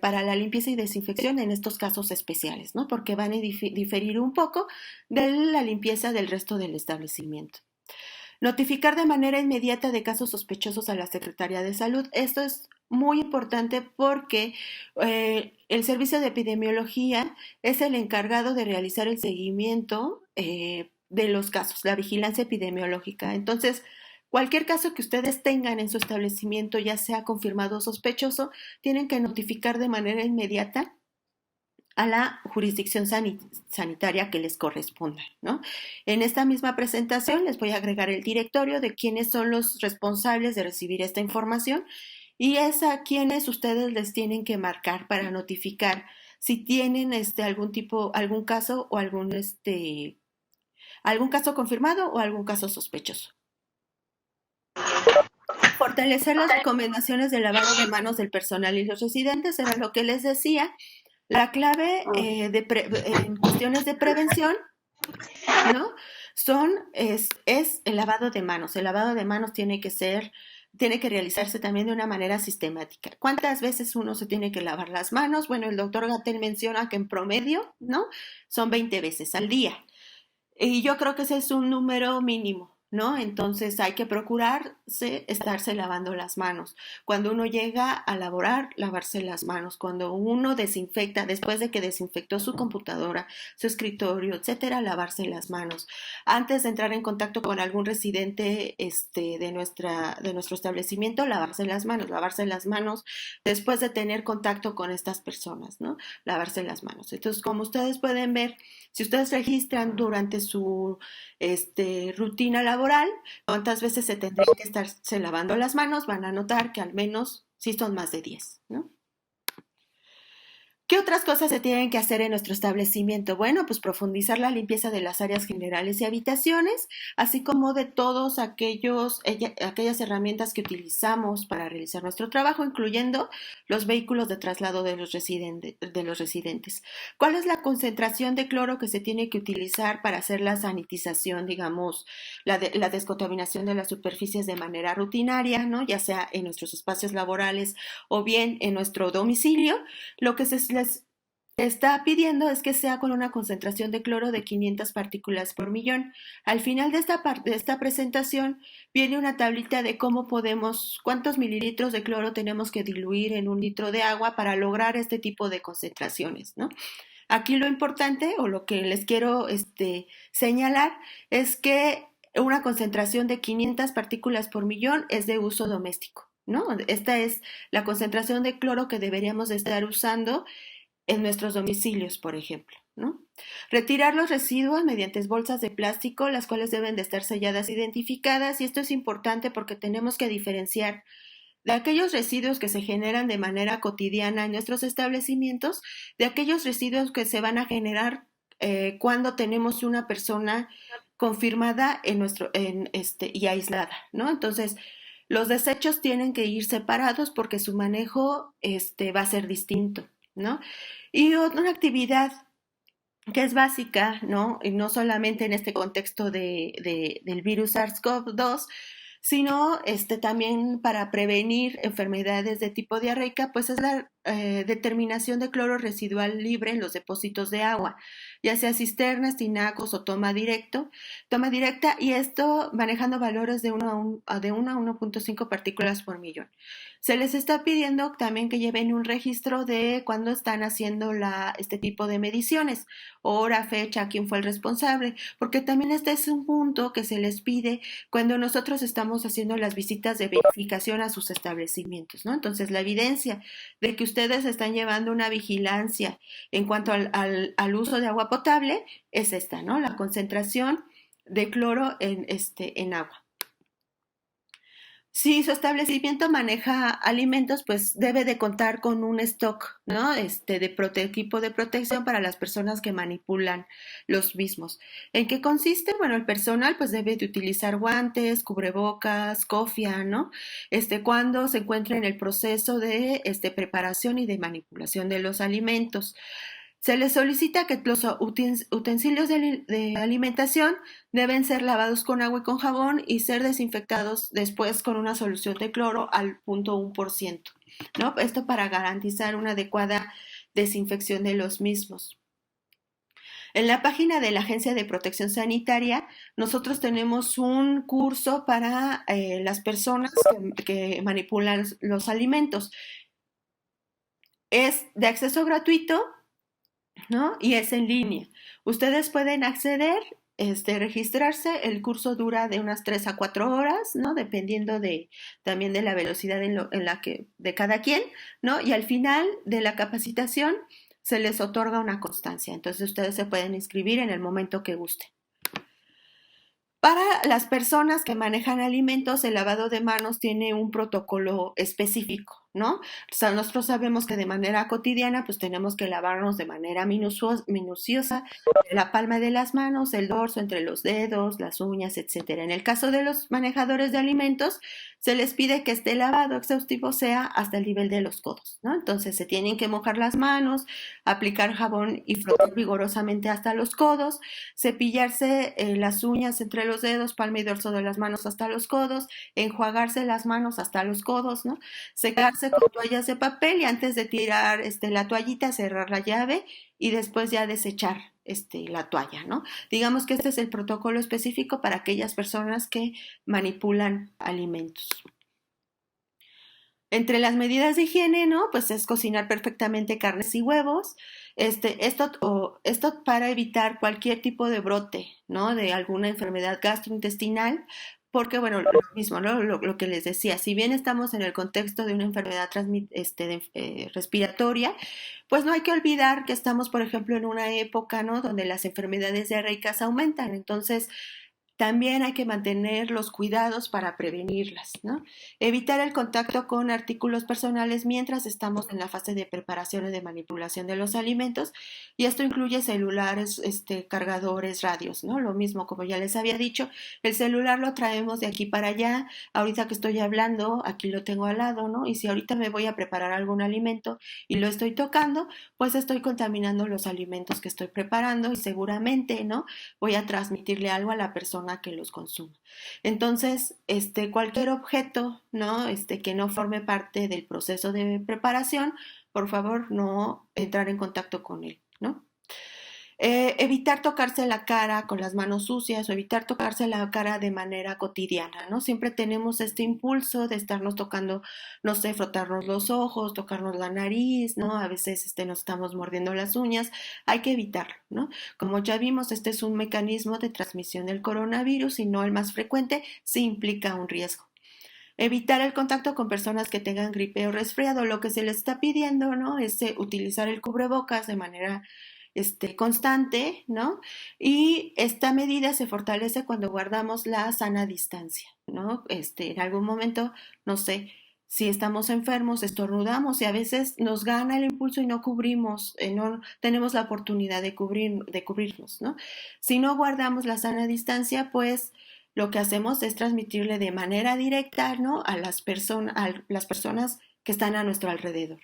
para la limpieza y desinfección en estos casos especiales, ¿no? Porque van a diferir un poco de la limpieza del resto del establecimiento. Notificar de manera inmediata de casos sospechosos a la Secretaría de Salud. Esto es muy importante porque el Servicio de Epidemiología es el encargado de realizar el seguimiento de los casos, la vigilancia epidemiológica. Entonces, cualquier caso que ustedes tengan en su establecimiento, ya sea confirmado o sospechoso, tienen que notificar de manera inmediata a la jurisdicción sanitaria que les corresponda, ¿no? En esta misma presentación les voy a agregar el directorio de quiénes son los responsables de recibir esta información y es a quienes ustedes les tienen que marcar para notificar si tienen algún caso o algún caso confirmado o algún caso sospechoso. Fortalecer las recomendaciones de lavado de manos del personal y los residentes era lo que les decía. La clave en cuestiones de prevención, ¿no? Es el lavado de manos. El lavado de manos tiene que realizarse también de una manera sistemática. ¿Cuántas veces uno se tiene que lavar las manos? Bueno, el doctor Gatell menciona que en promedio, ¿no? Son 20 veces al día. Y yo creo que ese es un número mínimo, ¿no? Entonces hay que estarse lavando las manos. Cuando uno llega a laborar, lavarse las manos. Cuando uno desinfecta, después de que desinfectó su computadora, su escritorio, etcétera, lavarse las manos. Antes de entrar en contacto con algún residente de nuestro establecimiento, lavarse las manos después de tener contacto con estas personas, ¿no? Lavarse las manos. Entonces, como ustedes pueden ver, si ustedes registran durante su rutina laboral, cuántas veces se tendría que estarse lavando las manos, van a notar que al menos sí son más de 10, ¿no? ¿Qué otras cosas se tienen que hacer en nuestro establecimiento? Bueno, pues profundizar la limpieza de las áreas generales y habitaciones, así como de todas aquellas herramientas que utilizamos para realizar nuestro trabajo, incluyendo los vehículos de traslado de los residentes. ¿Cuál es la concentración de cloro que se tiene que utilizar para hacer la sanitización, digamos, la descontaminación de las superficies de manera rutinaria, ¿no? Ya sea en nuestros espacios laborales o bien en nuestro domicilio? Lo que les está pidiendo es que sea con una concentración de cloro de 500 partículas por millón. Al final de esta presentación viene una tablita de cuántos mililitros de cloro tenemos que diluir en 1 litro de agua para lograr este tipo de concentraciones, ¿no? Aquí lo importante o lo que les quiero señalar es que una concentración de 500 partículas por millón es de uso doméstico, ¿no? Esta es la concentración de cloro que deberíamos de estar usando en nuestros domicilios, por ejemplo, ¿no? Retirar los residuos mediante bolsas de plástico, las cuales deben de estar selladas e identificadas, y esto es importante porque tenemos que diferenciar de aquellos residuos que se generan de manera cotidiana en nuestros establecimientos, de aquellos residuos que se van a generar cuando tenemos una persona confirmada y aislada, ¿no? Entonces, los desechos tienen que ir separados porque su manejo va a ser distinto, ¿no? Y otra actividad que es básica, ¿no? Y no solamente en este contexto del virus SARS-CoV-2, sino también para prevenir enfermedades de tipo diarreica, pues es la determinación de cloro residual libre en los depósitos de agua, ya sea cisternas, tinacos o toma directa, y esto manejando valores de 1 a 1.5 partículas por millón. Se les está pidiendo también que lleven un registro de cuándo están haciendo este tipo de mediciones, hora, fecha, quién fue el responsable, porque también este es un punto que se les pide cuando nosotros estamos haciendo las visitas de verificación a sus establecimientos, ¿no? Entonces, la evidencia de que ustedes están llevando una vigilancia en cuanto al uso de agua potable es esta, ¿no? La concentración de cloro en agua. Si su establecimiento maneja alimentos, pues debe de contar con un stock, ¿no? Equipo de protección para las personas que manipulan los mismos. ¿En qué consiste? Bueno, el personal pues debe de utilizar guantes, cubrebocas, cofia, ¿no? Cuando se encuentra en el proceso de preparación y de manipulación de los alimentos. Se les solicita que los utensilios de alimentación deben ser lavados con agua y con jabón y ser desinfectados después con una solución de cloro al 0.1%, ¿no? Esto para garantizar una adecuada desinfección de los mismos. En la página de la Agencia de Protección Sanitaria, nosotros tenemos un curso para las personas que manipulan los alimentos. Es de acceso gratuito, ¿no? Y es en línea. Ustedes pueden acceder, registrarse. El curso dura de unas 3 a 4 horas, ¿no? Dependiendo también de la velocidad en la que, de cada quien, ¿no? Y al final de la capacitación se les otorga una constancia. Entonces ustedes se pueden inscribir en el momento que gusten. Para las personas que manejan alimentos, el lavado de manos tiene un protocolo específico, ¿no? O sea, nosotros sabemos que de manera cotidiana, pues tenemos que lavarnos de manera minuciosa la palma de las manos, el dorso, entre los dedos, las uñas, etcétera. En el caso de los manejadores de alimentos, se les pide que este lavado exhaustivo sea hasta el nivel de los codos, ¿no? Entonces se tienen que mojar las manos, aplicar jabón y frotar vigorosamente hasta los codos, cepillarse las uñas entre los dedos, palma y dorso de las manos hasta los codos, enjuagarse las manos hasta los codos, ¿no? Secarse con toallas de papel y antes de tirar la toallita, cerrar la llave y después ya desechar la toalla, ¿no? Digamos que este es el protocolo específico para aquellas personas que manipulan alimentos. Entre las medidas de higiene, ¿no? Pues es cocinar perfectamente carnes y huevos. Esto para evitar cualquier tipo de brote, ¿no? De alguna enfermedad gastrointestinal, porque, bueno, lo mismo, ¿no? Lo que les decía, si bien estamos en el contexto de una enfermedad respiratoria, pues no hay que olvidar que estamos, por ejemplo, en una época, ¿no? Donde las enfermedades diarreicas aumentan. Entonces, también hay que mantener los cuidados para prevenirlas, ¿no? Evitar el contacto con artículos personales mientras estamos en la fase de preparación y de manipulación de los alimentos, y esto incluye celulares, cargadores, radios, ¿no? Lo mismo, como ya les había dicho, el celular lo traemos de aquí para allá. Ahorita que estoy hablando, aquí lo tengo al lado, ¿no? Y si ahorita me voy a preparar algún alimento y lo estoy tocando, pues estoy contaminando los alimentos que estoy preparando y seguramente, ¿no? Voy a transmitirle algo a la persona que los consuma. Entonces, cualquier objeto, ¿no? Que no forme parte del proceso de preparación, por favor, no entrar en contacto con él, ¿no? Evitar tocarse la cara con las manos sucias o evitar tocarse la cara de manera cotidiana, ¿no? Siempre tenemos este impulso de estarnos tocando, no sé, frotarnos los ojos, tocarnos la nariz, ¿no? A veces nos estamos mordiendo las uñas, hay que evitarlo, ¿no? Como ya vimos, este es un mecanismo de transmisión del coronavirus y no el más frecuente, sí implica un riesgo. Evitar el contacto con personas que tengan gripe o resfriado. Lo que se les está pidiendo, ¿no? Es utilizar el cubrebocas de manera constante, ¿no? Y esta medida se fortalece cuando guardamos la sana distancia, ¿no? En algún momento, no sé, si estamos enfermos, estornudamos y a veces nos gana el impulso y no cubrimos, no tenemos la oportunidad de cubrirnos, ¿no? Si no guardamos la sana distancia, pues lo que hacemos es transmitirle de manera directa, ¿no? A las personas que están a nuestro alrededor.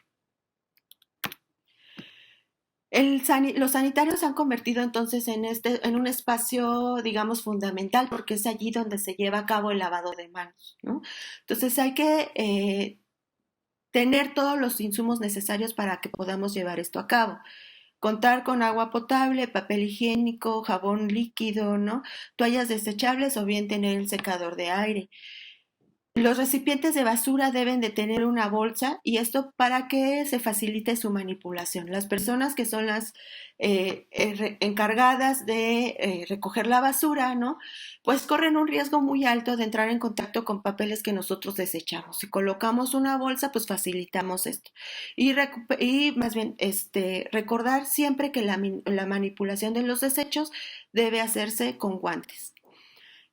Los sanitarios se han convertido entonces en un espacio, digamos, fundamental, porque es allí donde se lleva a cabo el lavado de manos, ¿no? Entonces hay que tener todos los insumos necesarios para que podamos llevar esto a cabo. Contar con agua potable, papel higiénico, jabón líquido, ¿no? Toallas desechables o bien tener el secador de aire. Los recipientes de basura deben de tener una bolsa y esto para que se facilite su manipulación. Las personas que son las encargadas de recoger la basura, ¿no? Pues corren un riesgo muy alto de entrar en contacto con papeles que nosotros desechamos. Si colocamos una bolsa, pues facilitamos esto. Y más bien, recordar siempre que la manipulación de los desechos debe hacerse con guantes.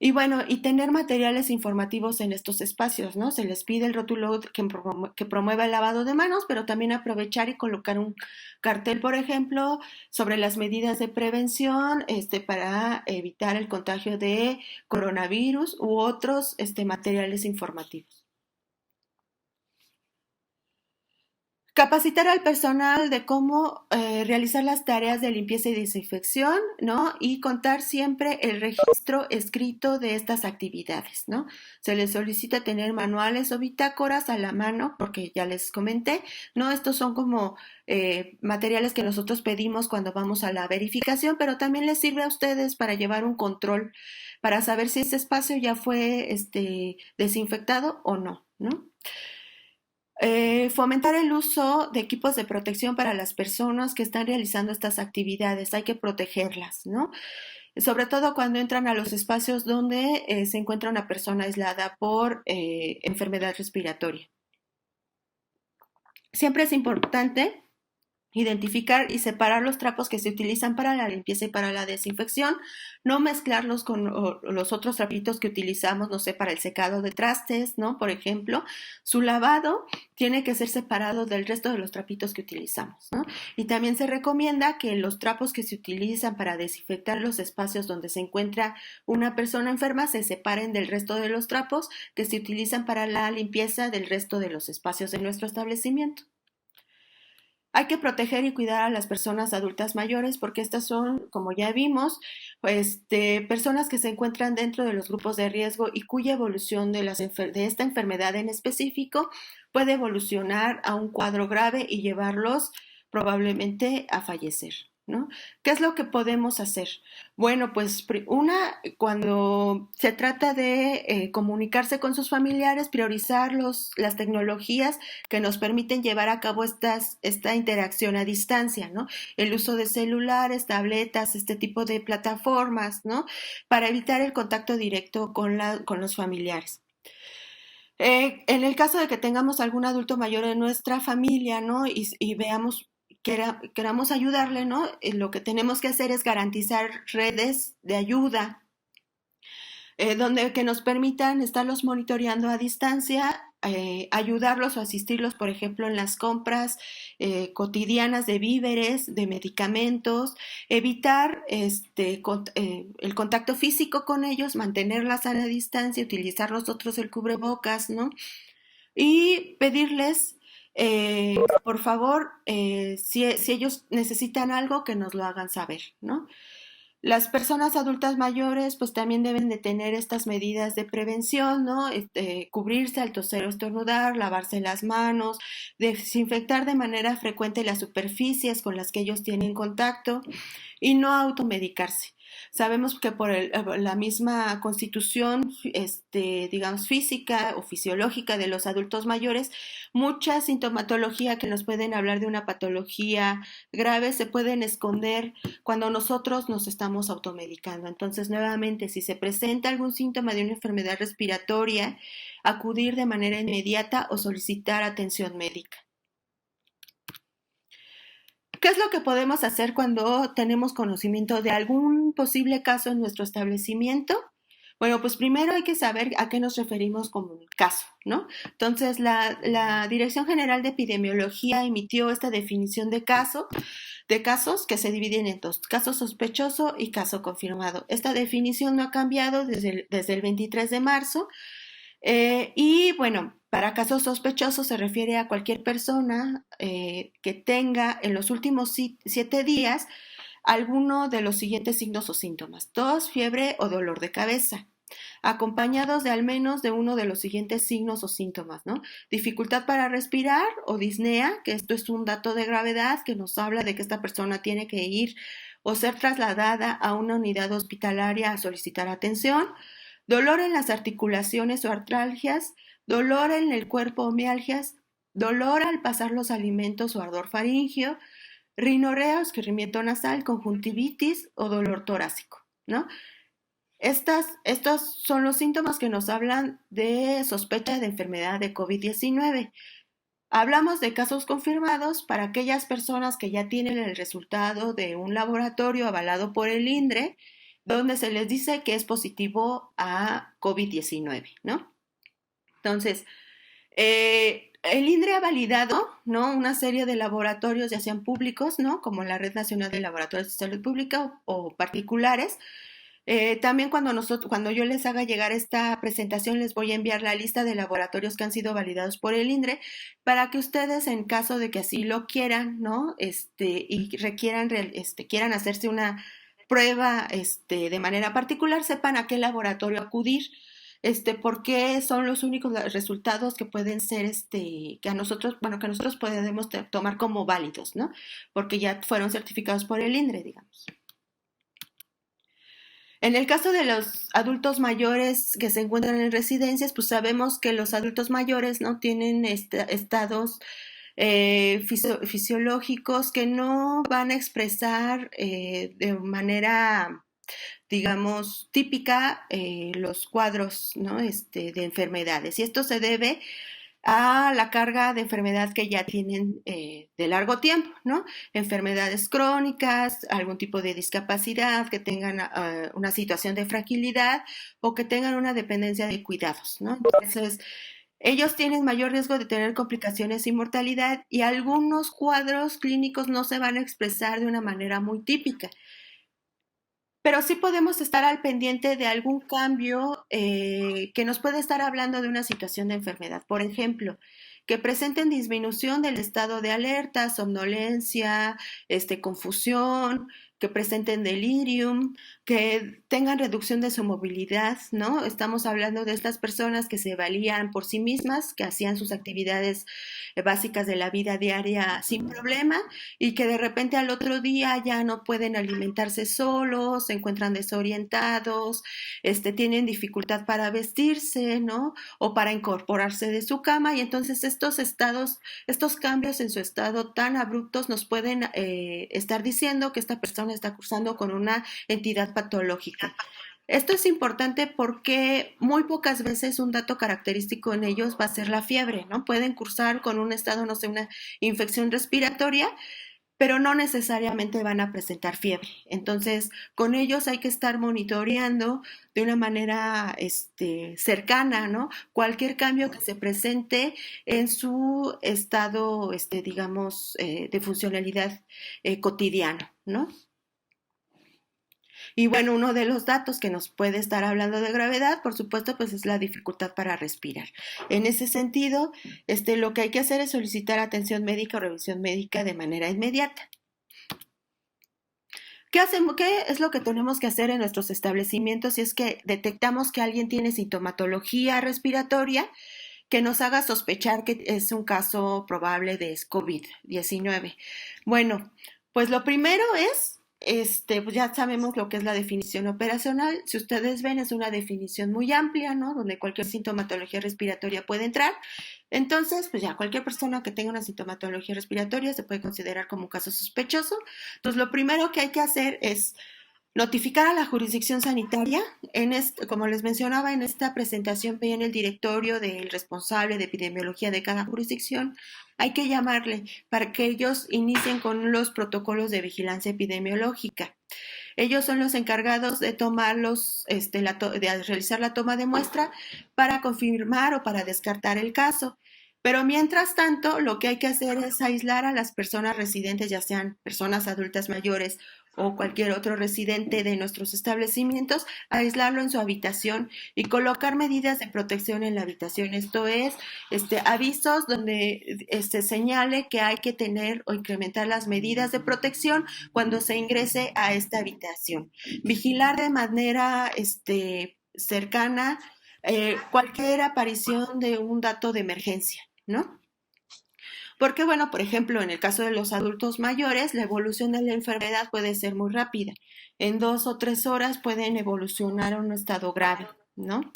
Y bueno, y tener materiales informativos en estos espacios, ¿no? Se les pide el rótulo que promueva el lavado de manos, pero también aprovechar y colocar un cartel, por ejemplo, sobre las medidas de prevención, para evitar el contagio de coronavirus u otros, materiales informativos. Capacitar al personal de cómo realizar las tareas de limpieza y desinfección, ¿no? Y contar siempre el registro escrito de estas actividades, ¿no? Se les solicita tener manuales o bitácoras a la mano, porque ya les comenté, ¿no? Estos son como materiales que nosotros pedimos cuando vamos a la verificación, pero también les sirve a ustedes para llevar un control, para saber si ese espacio ya fue desinfectado o no, ¿no? Fomentar el uso de equipos de protección para las personas que están realizando estas actividades. Hay que protegerlas, ¿no? Sobre todo cuando entran a los espacios donde se encuentra una persona aislada por enfermedad respiratoria. Siempre es importante identificar y separar los trapos que se utilizan para la limpieza y para la desinfección, no mezclarlos con los otros trapitos que utilizamos, no sé, para el secado de trastes, ¿no? Por ejemplo, su lavado tiene que ser separado del resto de los trapitos que utilizamos, ¿no? Y también se recomienda que los trapos que se utilizan para desinfectar los espacios donde se encuentra una persona enferma se separen del resto de los trapos que se utilizan para la limpieza del resto de los espacios de nuestro establecimiento. Hay que proteger y cuidar a las personas adultas mayores porque estas son, como ya vimos, personas que se encuentran dentro de los grupos de riesgo y cuya evolución de esta enfermedad en específico puede evolucionar a un cuadro grave y llevarlos probablemente a fallecer, ¿no? ¿Qué es lo que podemos hacer? Bueno, pues cuando se trata de comunicarse con sus familiares, priorizar las tecnologías que nos permiten llevar a cabo esta interacción a distancia, ¿no? El uso de celulares, tabletas, este tipo de plataformas, ¿no? Para evitar el contacto directo con los familiares. En el caso de que tengamos algún adulto mayor en nuestra familia, ¿no? Y veamos queramos ayudarle, ¿no? Lo que tenemos que hacer es garantizar redes de ayuda donde que nos permitan estarlos monitoreando a distancia, ayudarlos o asistirlos, por ejemplo, en las compras cotidianas de víveres, de medicamentos, evitar el contacto físico con ellos, mantenerlas a la distancia, utilizar nosotros el cubrebocas, ¿no? Y pedirles por favor, si ellos necesitan algo, que nos lo hagan saber, ¿no? Las personas adultas mayores, pues también deben de tener estas medidas de prevención, ¿no? Cubrirse al toser o estornudar, lavarse las manos, desinfectar de manera frecuente las superficies con las que ellos tienen contacto y no automedicarse. Sabemos que por la misma constitución, digamos, física o fisiológica de los adultos mayores, mucha sintomatología que nos pueden hablar de una patología grave se pueden esconder cuando nosotros nos estamos automedicando. Entonces, nuevamente, si se presenta algún síntoma de una enfermedad respiratoria, acudir de manera inmediata o solicitar atención médica. ¿Qué es lo que podemos hacer cuando tenemos conocimiento de algún posible caso en nuestro establecimiento? Bueno, pues primero hay que saber a qué nos referimos como caso, ¿no? Entonces, la Dirección General de Epidemiología emitió esta definición de casos que se dividen en dos, caso sospechoso y caso confirmado. Esta definición no ha cambiado desde el 23 de marzo. Y bueno, para casos sospechosos se refiere a cualquier persona que tenga en los últimos 7 días alguno de los siguientes signos o síntomas: tos, fiebre o dolor de cabeza, acompañados de al menos de uno de los siguientes signos o síntomas, ¿no? Dificultad para respirar o disnea, que esto es un dato de gravedad que nos habla de que esta persona tiene que ir o ser trasladada a una unidad hospitalaria a solicitar atención. Dolor en las articulaciones o artralgias, dolor en el cuerpo o mialgias, dolor al pasar los alimentos o ardor faríngeo, rinorrea o escurrimiento nasal, conjuntivitis o dolor torácico, ¿no? Estos son los síntomas que nos hablan de sospecha de enfermedad de COVID-19. Hablamos de casos confirmados para aquellas personas que ya tienen el resultado de un laboratorio avalado por el INDRE, donde se les dice que es positivo a COVID-19, ¿no? Entonces, el INDRE ha validado, ¿no?, una serie de laboratorios, ya sean públicos, ¿no?, como la Red Nacional de Laboratorios de Salud Pública o particulares, También cuando yo les haga llegar esta presentación, les voy a enviar la lista de laboratorios que han sido validados por el INDRE para que ustedes, en caso de que así lo quieran, ¿no? Y quieran hacerse una prueba, de manera particular, sepan a qué laboratorio acudir. Porque son los únicos resultados que pueden ser, que nosotros podemos tomar como válidos, ¿no? Porque ya fueron certificados por el INDRE, digamos. En el caso de los adultos mayores que se encuentran en residencias, pues sabemos que los adultos mayores no tienen estados fisiológicos que no van a expresar de manera, digamos, típica los cuadros, ¿no? De enfermedades. Y esto se debe a la carga de enfermedad que ya tienen de largo tiempo, ¿no? Enfermedades crónicas, algún tipo de discapacidad, que tengan una situación de fragilidad o que tengan una dependencia de cuidados, ¿no? Entonces, ellos tienen mayor riesgo de tener complicaciones y mortalidad, y algunos cuadros clínicos no se van a expresar de una manera muy típica. Pero sí podemos estar al pendiente de algún cambio que nos puede estar hablando de una situación de enfermedad. Por ejemplo, que presenten disminución del estado de alerta, somnolencia, confusión, que presenten delirium, que tengan reducción de su movilidad, ¿no? Estamos hablando de estas personas que se valían por sí mismas, que hacían sus actividades básicas de la vida diaria sin problema, y que de repente al otro día ya no pueden alimentarse solos, se encuentran desorientados, tienen dificultad para vestirse, ¿no? O para incorporarse de su cama, y entonces estos cambios en su estado tan abruptos nos pueden estar diciendo que esta persona está cursando con una entidad patológica. Esto es importante porque muy pocas veces un dato característico en ellos va a ser la fiebre, ¿no? Pueden cursar con un estado, no sé, una infección respiratoria, pero no necesariamente van a presentar fiebre. Entonces, con ellos hay que estar monitoreando de una manera cercana, ¿no? Cualquier cambio que se presente en su estado, digamos, de funcionalidad cotidiano, ¿no? Y bueno, uno de los datos que nos puede estar hablando de gravedad, por supuesto, pues es la dificultad para respirar. En ese sentido, lo que hay que hacer es solicitar atención médica o revisión médica de manera inmediata. ¿Qué es lo que tenemos que hacer en nuestros establecimientos si es que detectamos que alguien tiene sintomatología respiratoria que nos haga sospechar que es un caso probable de COVID-19? Bueno, pues lo primero es pues ya sabemos lo que es la definición operacional. Si ustedes ven, es una definición muy amplia, ¿no? Donde cualquier sintomatología respiratoria puede entrar. Entonces, pues ya cualquier persona que tenga una sintomatología respiratoria se puede considerar como un caso sospechoso. Entonces, lo primero que hay que hacer es notificar a la jurisdicción sanitaria. Como les mencionaba, en esta presentación viene el directorio del responsable de epidemiología de cada jurisdicción. Hay que llamarle para que ellos inicien con los protocolos de vigilancia epidemiológica. Ellos son los encargados de de realizar la toma de muestra para confirmar o para descartar el caso. Pero mientras tanto, lo que hay que hacer es aislar a las personas residentes, ya sean personas adultas mayores o cualquier otro residente de nuestros establecimientos, aislarlo en su habitación y colocar medidas de protección en la habitación. Esto es, avisos donde señale que hay que tener o incrementar las medidas de protección cuando se ingrese a esta habitación. Vigilar de manera cercana cualquier aparición de un dato de emergencia, ¿no? Porque, bueno, por ejemplo, en el caso de los adultos mayores, la evolución de la enfermedad puede ser muy rápida. En 2 o 3 horas pueden evolucionar a un estado grave, ¿no?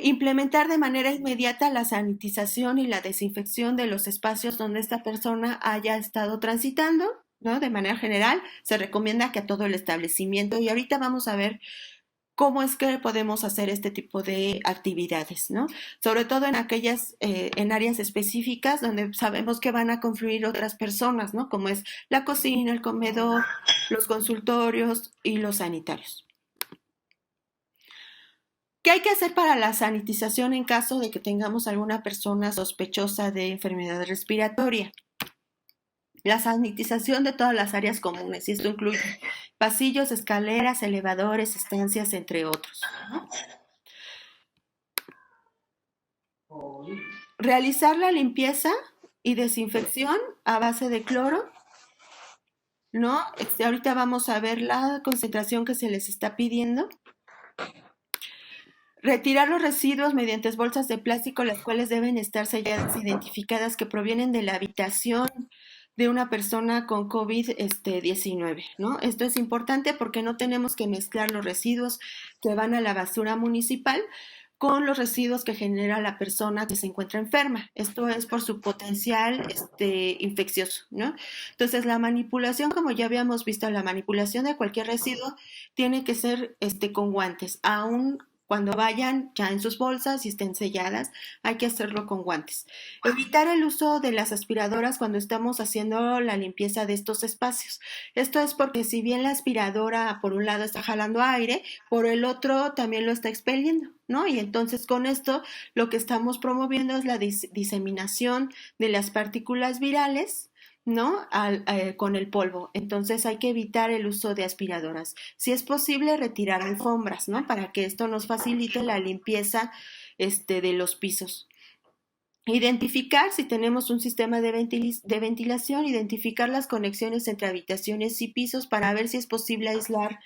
Implementar de manera inmediata la sanitización y la desinfección de los espacios donde esta persona haya estado transitando, ¿no? De manera general, se recomienda que a todo el establecimiento, y ahorita vamos a ver cómo es que podemos hacer este tipo de actividades, ¿no? Sobre todo en en áreas específicas donde sabemos que van a confluir otras personas, ¿no? Como es la cocina, el comedor, los consultorios y los sanitarios. ¿Qué hay que hacer para la sanitización en caso de que tengamos alguna persona sospechosa de enfermedad respiratoria? La sanitización de todas las áreas comunes, y esto incluye pasillos, escaleras, elevadores, estancias, entre otros, ¿no? Realizar la limpieza y desinfección a base de cloro, ¿no? Ahorita vamos a ver la concentración que se les está pidiendo. Retirar los residuos mediante bolsas de plástico, las cuales deben estar selladas e identificadas que provienen de la habitación de una persona con COVID-19, ¿no? Esto es importante porque no tenemos que mezclar los residuos que van a la basura municipal con los residuos que genera la persona que se encuentra enferma. Esto es por su potencial infeccioso, ¿no? Entonces, la manipulación, como ya habíamos visto, la manipulación de cualquier residuo tiene que ser con guantes, aún cuando vayan ya en sus bolsas y estén selladas, hay que hacerlo con guantes. Evitar el uso de las aspiradoras cuando estamos haciendo la limpieza de estos espacios. Esto es porque si bien la aspiradora por un lado está jalando aire, por el otro también lo está expeliendo, ¿no? Y entonces con esto lo que estamos promoviendo es la diseminación de las partículas virales, ¿no? Con el polvo. Entonces hay que evitar el uso de aspiradoras. Si es posible, retirar alfombras, ¿no? Para que esto nos facilite la limpieza de los pisos. Identificar si tenemos un sistema de ventilación, identificar las conexiones entre habitaciones y pisos para ver si es posible aislar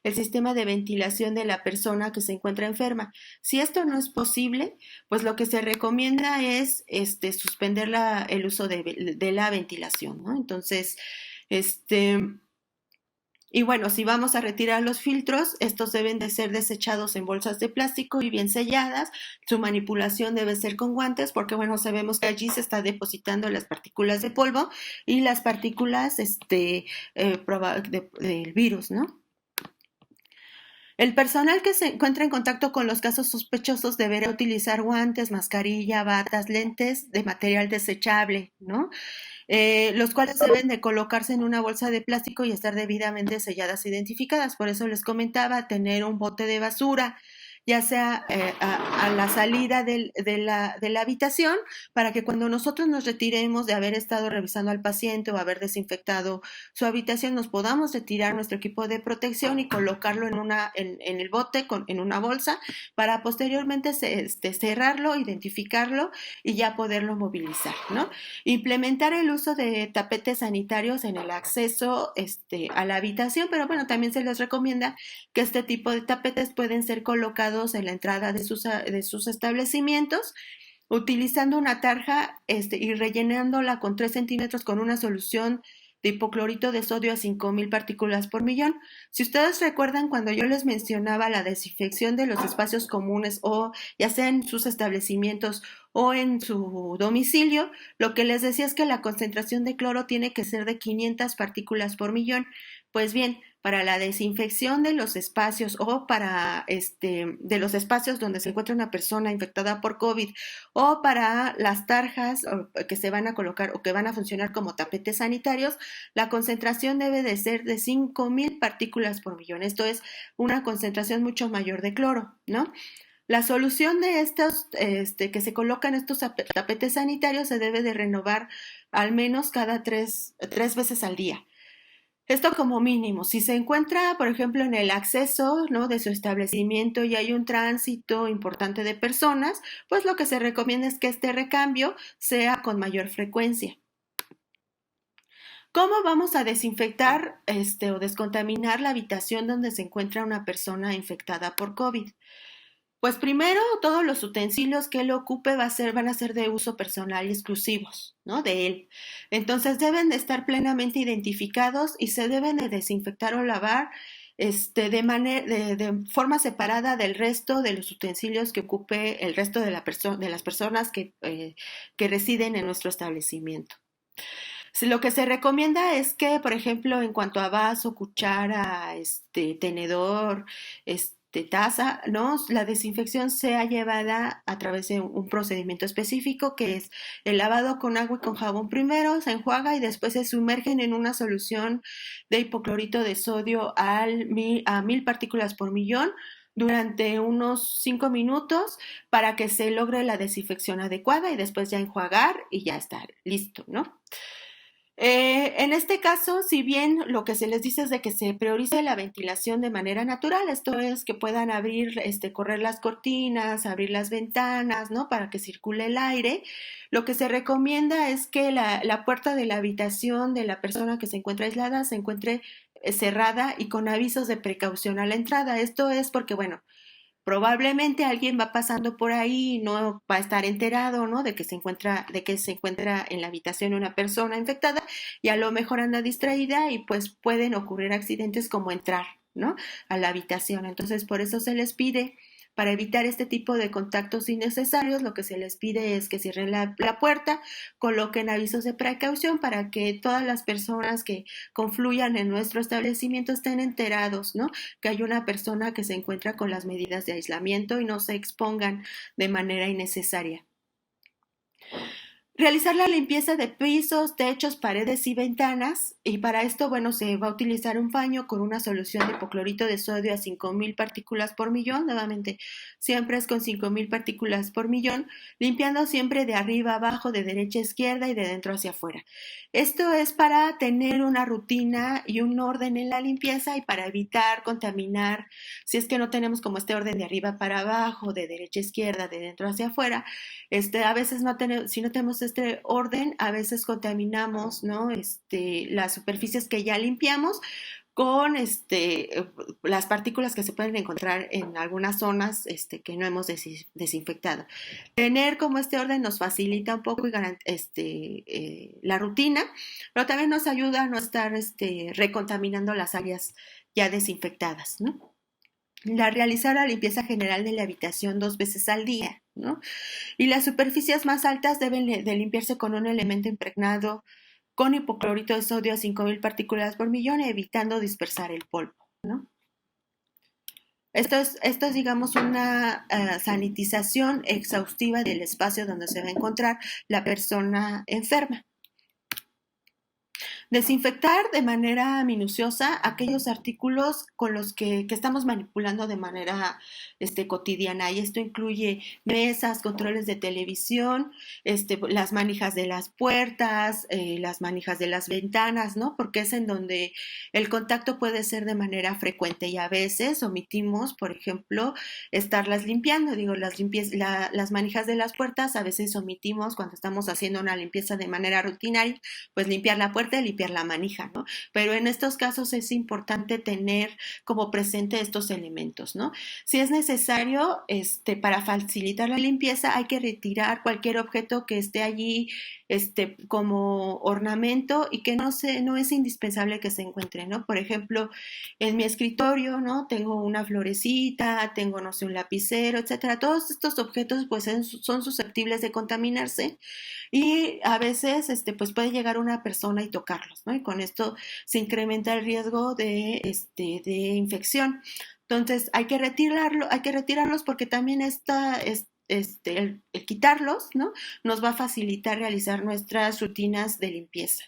el sistema de ventilación de la persona que se encuentra enferma. Si esto no es posible, pues lo que se recomienda es suspender el uso de la ventilación, ¿no? Entonces, y bueno, si vamos a retirar los filtros, estos deben de ser desechados en bolsas de plástico y bien selladas. Su manipulación debe ser con guantes porque, bueno, sabemos que allí se está depositando las partículas de polvo y las partículas del virus, ¿no? El personal que se encuentra en contacto con los casos sospechosos deberá utilizar guantes, mascarilla, batas, lentes de material desechable, ¿no? Los cuales deben de colocarse en una bolsa de plástico y estar debidamente selladas e identificadas. Por eso les comentaba tener un bote de basura, ya sea a la salida de la habitación, para que cuando nosotros nos retiremos de haber estado revisando al paciente o haber desinfectado su habitación, nos podamos retirar nuestro equipo de protección y colocarlo en el bote, en una bolsa, para posteriormente cerrarlo, identificarlo y ya poderlo movilizar, ¿no? Implementar el uso de tapetes sanitarios en el acceso a la habitación, pero bueno, también se les recomienda que este tipo de tapetes pueden ser colocados en la entrada de sus establecimientos, utilizando una tarja y rellenándola con 3 centímetros con una solución de hipoclorito de sodio a 5,000 partículas por millón. Si ustedes recuerdan cuando yo les mencionaba la desinfección de los espacios comunes o ya sea en sus establecimientos o en su domicilio, lo que les decía es que la concentración de cloro tiene que ser de 500 partículas por millón. Pues bien, para la desinfección de los espacios o para de los espacios donde se encuentra una persona infectada por COVID o para las tarjas que se van a colocar o que van a funcionar como tapetes sanitarios, la concentración debe de ser de 5,000 partículas por millón. Esto es una concentración mucho mayor de cloro, ¿no? La solución de estos que se colocan estos tapetes sanitarios se debe de renovar al menos cada tres veces al día. Esto como mínimo. Si se encuentra, por ejemplo, en el acceso, ¿no?, de su establecimiento y hay un tránsito importante de personas, pues lo que se recomienda es que este recambio sea con mayor frecuencia. ¿Cómo vamos a desinfectar o descontaminar la habitación donde se encuentra una persona infectada por COVID? Pues primero, todos los utensilios que él ocupe van a ser de uso personal y exclusivos, ¿no?, de él. Entonces deben de estar plenamente identificados y se deben de desinfectar o lavar de forma separada del resto de los utensilios que ocupe el resto de las personas que residen en nuestro establecimiento. Lo que se recomienda es que, por ejemplo, en cuanto a vaso, cuchara, tenedor, taza, ¿no?, la desinfección sea llevada a través de un procedimiento específico que es el lavado con agua y con jabón. Primero se enjuaga y después se sumergen en una solución de hipoclorito de sodio a 1,000 partículas por millón durante unos 5 minutos para que se logre la desinfección adecuada y después ya enjuagar y ya está listo, ¿no? En este caso, si bien lo que se les dice es de que se priorice la ventilación de manera natural, esto es que puedan abrir, correr las cortinas, abrir las ventanas, ¿no? Para que circule el aire. Lo que se recomienda es que la puerta de la habitación de la persona que se encuentra aislada se encuentre cerrada y con avisos de precaución a la entrada. Esto es porque, bueno, probablemente alguien va pasando por ahí y no va a estar enterado, ¿no? De que se encuentra en la habitación una persona infectada y a lo mejor anda distraída y pues pueden ocurrir accidentes como entrar, ¿no? A la habitación. Entonces, por eso se les pide, para evitar este tipo de contactos innecesarios, lo que se les pide es que cierren la puerta, coloquen avisos de precaución para que todas las personas que confluyan en nuestro establecimiento estén enterados, ¿no? Que hay una persona que se encuentra con las medidas de aislamiento y no se expongan de manera innecesaria. Realizar la limpieza de pisos, techos, paredes y ventanas. Y para esto, bueno, se va a utilizar un paño con una solución de hipoclorito de sodio a 5,000 partículas por millón. Nuevamente, siempre es con 5,000 partículas por millón, limpiando siempre de arriba a abajo, de derecha a izquierda y de dentro hacia afuera. Esto es para tener una rutina y un orden en la limpieza y para evitar contaminar, si es que no tenemos como este orden de arriba para abajo, de derecha a izquierda, de dentro hacia afuera. A veces no tenemos, si no tenemos este orden, a veces contaminamos, ¿no? Las superficies que ya limpiamos con las partículas que se pueden encontrar en algunas zonas que no hemos desinfectado. Tener como este orden nos facilita un poco la rutina, pero también nos ayuda a no estar recontaminando las áreas ya desinfectadas, ¿no? Realizar la limpieza general de la habitación 2 veces al día, ¿no? Y las superficies más altas deben de limpiarse con un elemento impregnado con hipoclorito de sodio a 5,000 partículas por millón, evitando dispersar el polvo, ¿no? Esto es digamos, una sanitización exhaustiva del espacio donde se va a encontrar la persona enferma. Desinfectar de manera minuciosa aquellos artículos con los que estamos manipulando de manera cotidiana. Y esto incluye mesas, controles de televisión, las manijas de las puertas, las manijas de las ventanas, ¿no? Porque es en donde el contacto puede ser de manera frecuente y a veces omitimos, por ejemplo, estarlas limpiando. Digo, las manijas de las puertas a veces omitimos cuando estamos haciendo una limpieza de manera rutinaria, pues limpiar la puerta y limpiar la manija, ¿no? Pero en estos casos es importante tener como presente estos elementos, ¿no? Si es necesario, para facilitar la limpieza, hay que retirar cualquier objeto que esté allí, como ornamento y que no es indispensable que se encuentre, ¿no? Por ejemplo, en mi escritorio, ¿no? Tengo una florecita, tengo, no sé, un lapicero, etcétera. Todos estos objetos, pues, son susceptibles de contaminarse y a veces pues puede llegar una persona y tocarlos, ¿no? Y con esto se incrementa el riesgo de infección. Entonces hay que retirarlos porque también el quitarlos, ¿no? Nos va a facilitar realizar nuestras rutinas de limpieza.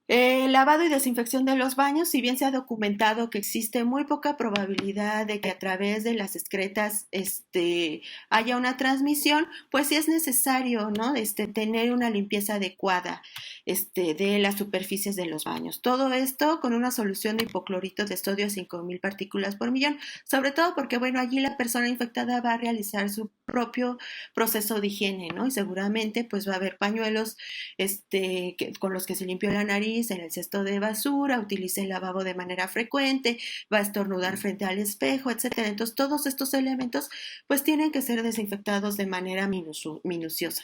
Lavado y desinfección de los baños. Si bien se ha documentado que existe muy poca probabilidad de que a través de las excretas haya una transmisión, pues sí es necesario, ¿no? Tener una limpieza adecuada de las superficies de los baños. Todo esto con una solución de hipoclorito de sodio a 5,000 partículas por millón, sobre todo porque, bueno, allí la persona infectada va a realizar su propio proceso de higiene, ¿no? Y seguramente pues va a haber pañuelos con los que se limpió la nariz en el cesto de basura, utilice el lavabo de manera frecuente, va a estornudar frente al espejo, etcétera. Entonces, todos estos elementos pues tienen que ser desinfectados de manera minuciosa.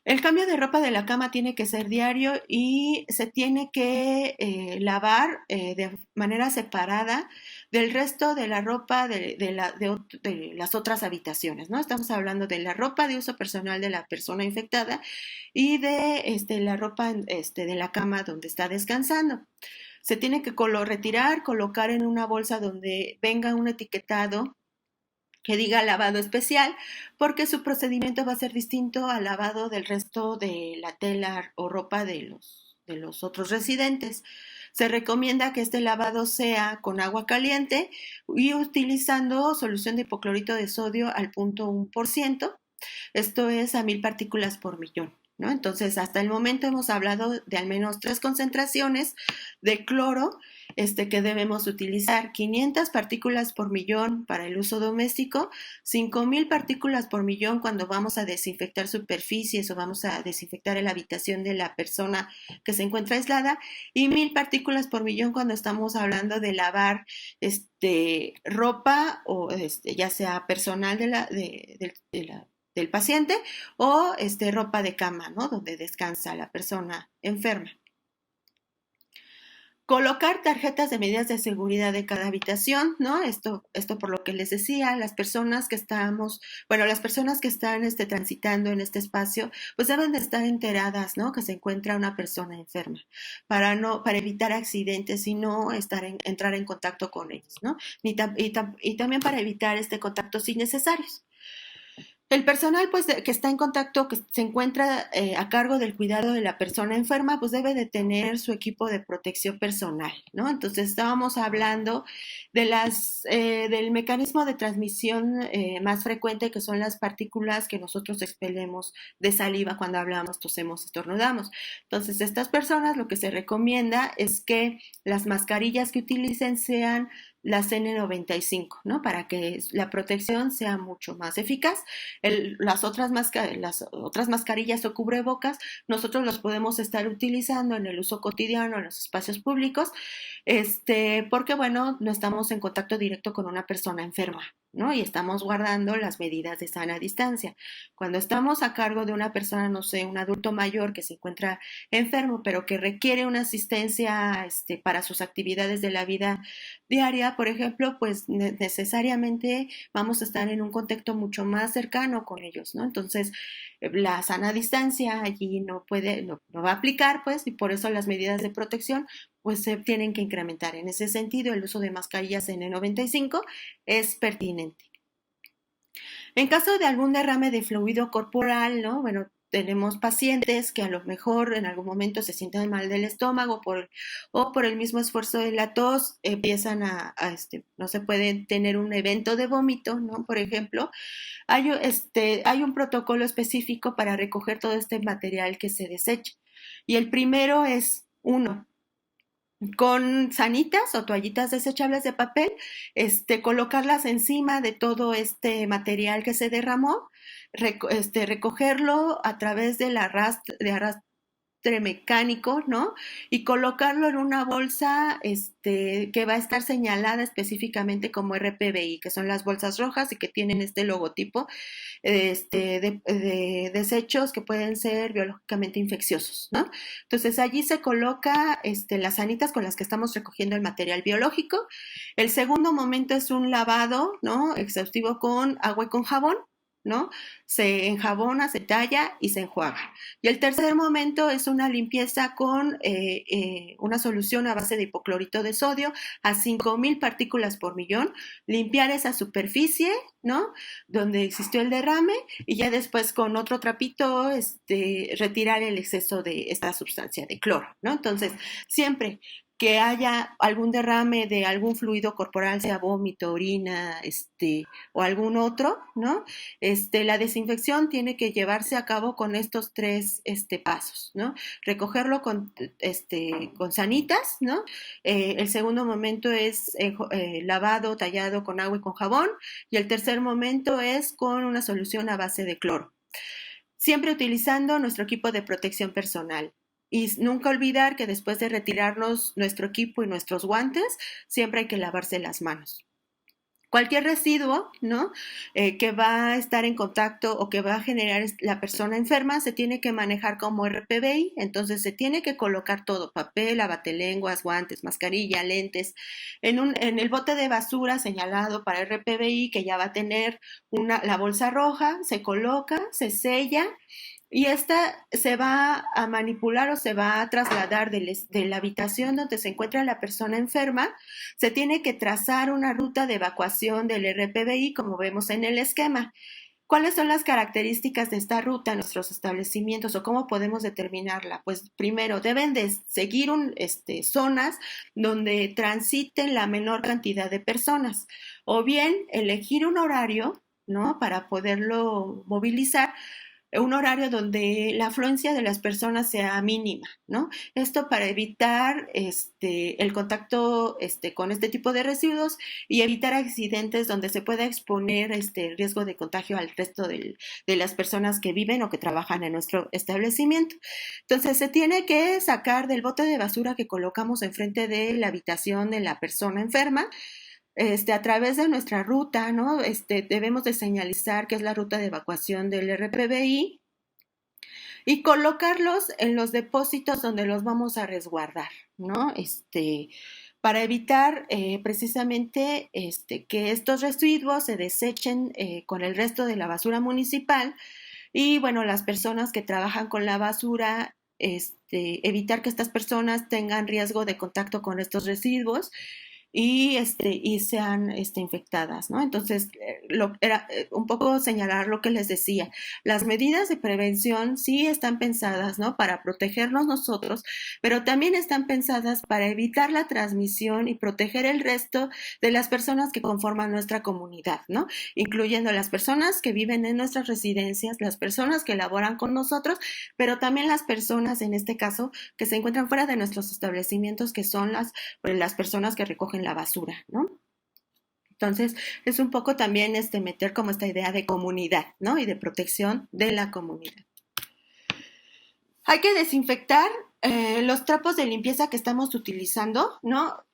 El cambio de ropa de la cama tiene que ser diario y se tiene que lavar de manera separada del resto de la ropa de las otras habitaciones, ¿no? Estamos hablando de la ropa de uso personal de la persona infectada y de la ropa de la cama donde está descansando. Se tiene que retirar, colocar en una bolsa donde venga un etiquetado que diga lavado especial, porque su procedimiento va a ser distinto al lavado del resto de la tela o ropa de los otros residentes. Se recomienda que este lavado sea con agua caliente y utilizando solución de hipoclorito de sodio al 0.1%. Esto es a 1,000 partículas por millón. ¿no? Entonces, hasta el momento hemos hablado de al menos 3 concentraciones de cloro que debemos utilizar: 500 partículas por millón para el uso doméstico, 5,000 partículas por millón cuando vamos a desinfectar superficies o vamos a desinfectar la habitación de la persona que se encuentra aislada, y 1,000 partículas por millón cuando estamos hablando de lavar ropa, o ya sea personal del paciente, o ropa de cama, ¿no? Donde descansa la persona enferma. Colocar tarjetas de medidas de seguridad de cada habitación, ¿no? Esto por lo que les decía, las personas que están transitando en este espacio, pues deben de estar enteradas, ¿no? Que se encuentra una persona enferma, para evitar accidentes y no entrar en contacto con ellos, ¿no? Y también para evitar contactos innecesarios. El personal, pues, que está en contacto, que se encuentra a cargo del cuidado de la persona enferma, pues debe de tener su equipo de protección personal, ¿no? Entonces, estábamos hablando del mecanismo de transmisión más frecuente, que son las partículas que nosotros expelemos de saliva cuando hablamos, tosemos, estornudamos. Entonces, estas personas, lo que se recomienda es que las mascarillas que utilicen sean las N95, ¿no? Para que la protección sea mucho más eficaz. Las otras mascarillas o cubrebocas, nosotros los podemos estar utilizando en el uso cotidiano en los espacios públicos, porque, bueno, no estamos en contacto directo con una persona enferma, ¿no? Y estamos guardando las medidas de sana distancia. Cuando estamos a cargo de una persona, no sé, un adulto mayor que se encuentra enfermo, pero que requiere una asistencia para sus actividades de la vida diaria, por ejemplo, pues necesariamente vamos a estar en un contacto mucho más cercano con ellos, ¿no? Entonces, la sana distancia allí no va a aplicar, pues, y por eso las medidas de protección pues se tienen que incrementar. En ese sentido, el uso de mascarillas N95 es pertinente. En caso de algún derrame de fluido corporal, ¿no? Bueno, tenemos pacientes que a lo mejor en algún momento se sienten mal del estómago o por el mismo esfuerzo de la tos empiezan no se puede tener un evento de vómito, ¿no? Por ejemplo, hay un protocolo específico para recoger todo este material que se desecha. Y el primero es, uno, con sanitas o toallitas desechables de papel, colocarlas encima de todo este material que se derramó, recogerlo a través del arrastre mecánico, ¿no? Y colocarlo en una bolsa que va a estar señalada específicamente como RPBI, que son las bolsas rojas y que tienen este logotipo de desechos que pueden ser biológicamente infecciosos, ¿no? Entonces allí se coloca las sanitas con las que estamos recogiendo el material biológico. El segundo momento es un lavado, ¿no? Exhaustivo con agua y con jabón, ¿no? Se enjabona, se talla y se enjuaga. Y el tercer momento es una limpieza con una solución a base de hipoclorito de sodio a 5,000 partículas por millón, limpiar esa superficie, ¿no? Donde existió el derrame, y ya después con otro trapito retirar el exceso de esta sustancia de cloro, ¿no? Entonces, siempre que haya algún derrame de algún fluido corporal, sea vómito, orina, o algún otro, ¿no? La desinfección tiene que llevarse a cabo con estos 3 pasos, ¿no? Recogerlo con sanitas, ¿no? El segundo momento es lavado, tallado con agua y con jabón, y el tercer momento es con una solución a base de cloro. Siempre utilizando nuestro equipo de protección personal. Y nunca olvidar que después de retirarnos nuestro equipo y nuestros guantes, siempre hay que lavarse las manos. Cualquier residuo, ¿no? Que va a estar en contacto o que va a generar la persona enferma se tiene que manejar como RPBI, entonces se tiene que colocar todo: papel, abatelenguas, guantes, mascarilla, lentes, en el bote de basura señalado para RPBI, que ya va a tener la bolsa roja, se coloca, se sella. Y esta se va a manipular o se va a trasladar de la habitación donde se encuentra la persona enferma. Se tiene que trazar una ruta de evacuación del RPBI, como vemos en el esquema. ¿Cuáles son las características de esta ruta en nuestros establecimientos o cómo podemos determinarla? Pues primero, deben de seguir zonas donde transiten la menor cantidad de personas, o bien elegir un horario, ¿no? Para poderlo movilizar, un horario donde la afluencia de las personas sea mínima, ¿no? Esto para evitar el contacto con este tipo de residuos y evitar accidentes donde se pueda exponer el riesgo de contagio al resto de las personas que viven o que trabajan en nuestro establecimiento. Entonces, se tiene que sacar del bote de basura que colocamos enfrente de la habitación de la persona enferma, a través de nuestra ruta, ¿no? Debemos de señalizar que es la ruta de evacuación del RPBI y colocarlos en los depósitos donde los vamos a resguardar, ¿no? Para evitar precisamente que estos residuos se desechen con el resto de la basura municipal y, bueno, las personas que trabajan con la basura, evitar que estas personas tengan riesgo de contacto con estos residuos y sean infectadas, ¿no? Entonces, era un poco señalar lo que les decía. Las medidas de prevención sí están pensadas, ¿no? Para protegernos nosotros, pero también están pensadas para evitar la transmisión y proteger el resto de las personas que conforman nuestra comunidad, ¿no? Incluyendo las personas que viven en nuestras residencias, las personas que laboran con nosotros, pero también las personas, en este caso, que se encuentran fuera de nuestros establecimientos, que son las personas que recogen la basura, ¿no? Entonces, es un poco también meter como esta idea de comunidad, ¿no? Y de protección de la comunidad. Hay que desinfectar los trapos de limpieza que estamos utilizando, ¿no?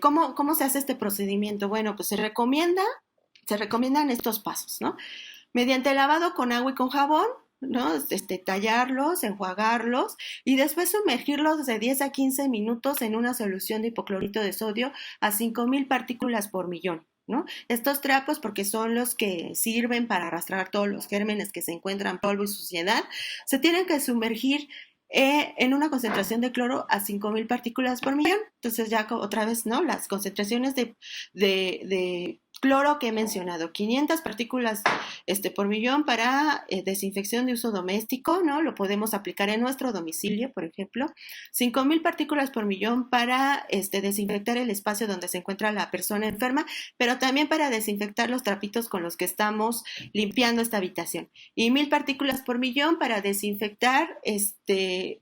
¿Cómo se hace este procedimiento? Bueno, pues se recomiendan estos pasos, ¿no? Mediante lavado con agua y con jabón, ¿no? Tallarlos, enjuagarlos y después sumergirlos de 10 a 15 minutos en una solución de hipoclorito de sodio a 5,000 partículas por millón, ¿no? Estos trapos, porque son los que sirven para arrastrar todos los gérmenes que se encuentran, polvo y suciedad, se tienen que sumergir en una concentración de cloro a 5,000 partículas por millón. Entonces ya otra vez, ¿no? Las concentraciones de cloro que he mencionado, 500 partículas por millón para desinfección de uso doméstico, ¿no? Lo podemos aplicar en nuestro domicilio, por ejemplo. 5,000 partículas por millón para desinfectar el espacio donde se encuentra la persona enferma, pero también para desinfectar los trapitos con los que estamos limpiando esta habitación. Y 1,000 partículas por millón para desinfectar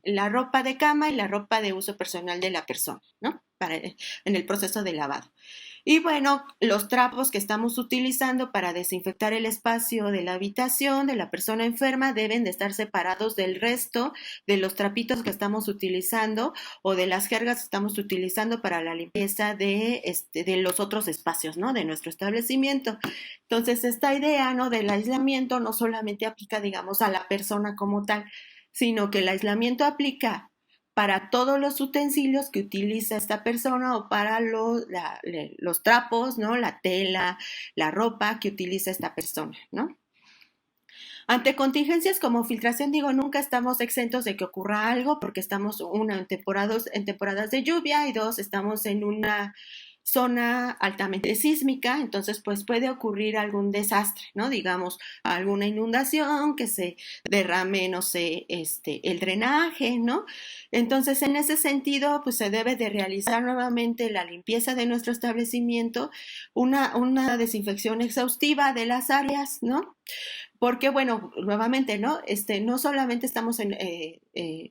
la ropa de cama y la ropa de uso personal de la persona, ¿no? En el proceso de lavado. Y bueno, los trapos que estamos utilizando para desinfectar el espacio de la habitación de la persona enferma deben de estar separados del resto de los trapitos que estamos utilizando o de las jergas que estamos utilizando para la limpieza de los otros espacios, ¿no? De nuestro establecimiento. Entonces, esta idea, ¿no? Del aislamiento no solamente aplica, digamos, a la persona como tal, sino que el aislamiento aplica para todos los utensilios que utiliza esta persona o para los trapos, ¿no? La tela, la ropa que utiliza esta persona, ¿no? Ante contingencias como filtración, digo, nunca estamos exentos de que ocurra algo porque estamos, en temporadas de lluvia y dos, estamos en una zona altamente sísmica, entonces pues puede ocurrir algún desastre, ¿no? Digamos, alguna inundación, que se derrame, no sé, el drenaje, ¿no? Entonces, en ese sentido, pues se debe de realizar nuevamente la limpieza de nuestro establecimiento, una desinfección exhaustiva de las áreas, ¿no? Porque, bueno, nuevamente, ¿no? No solamente estamos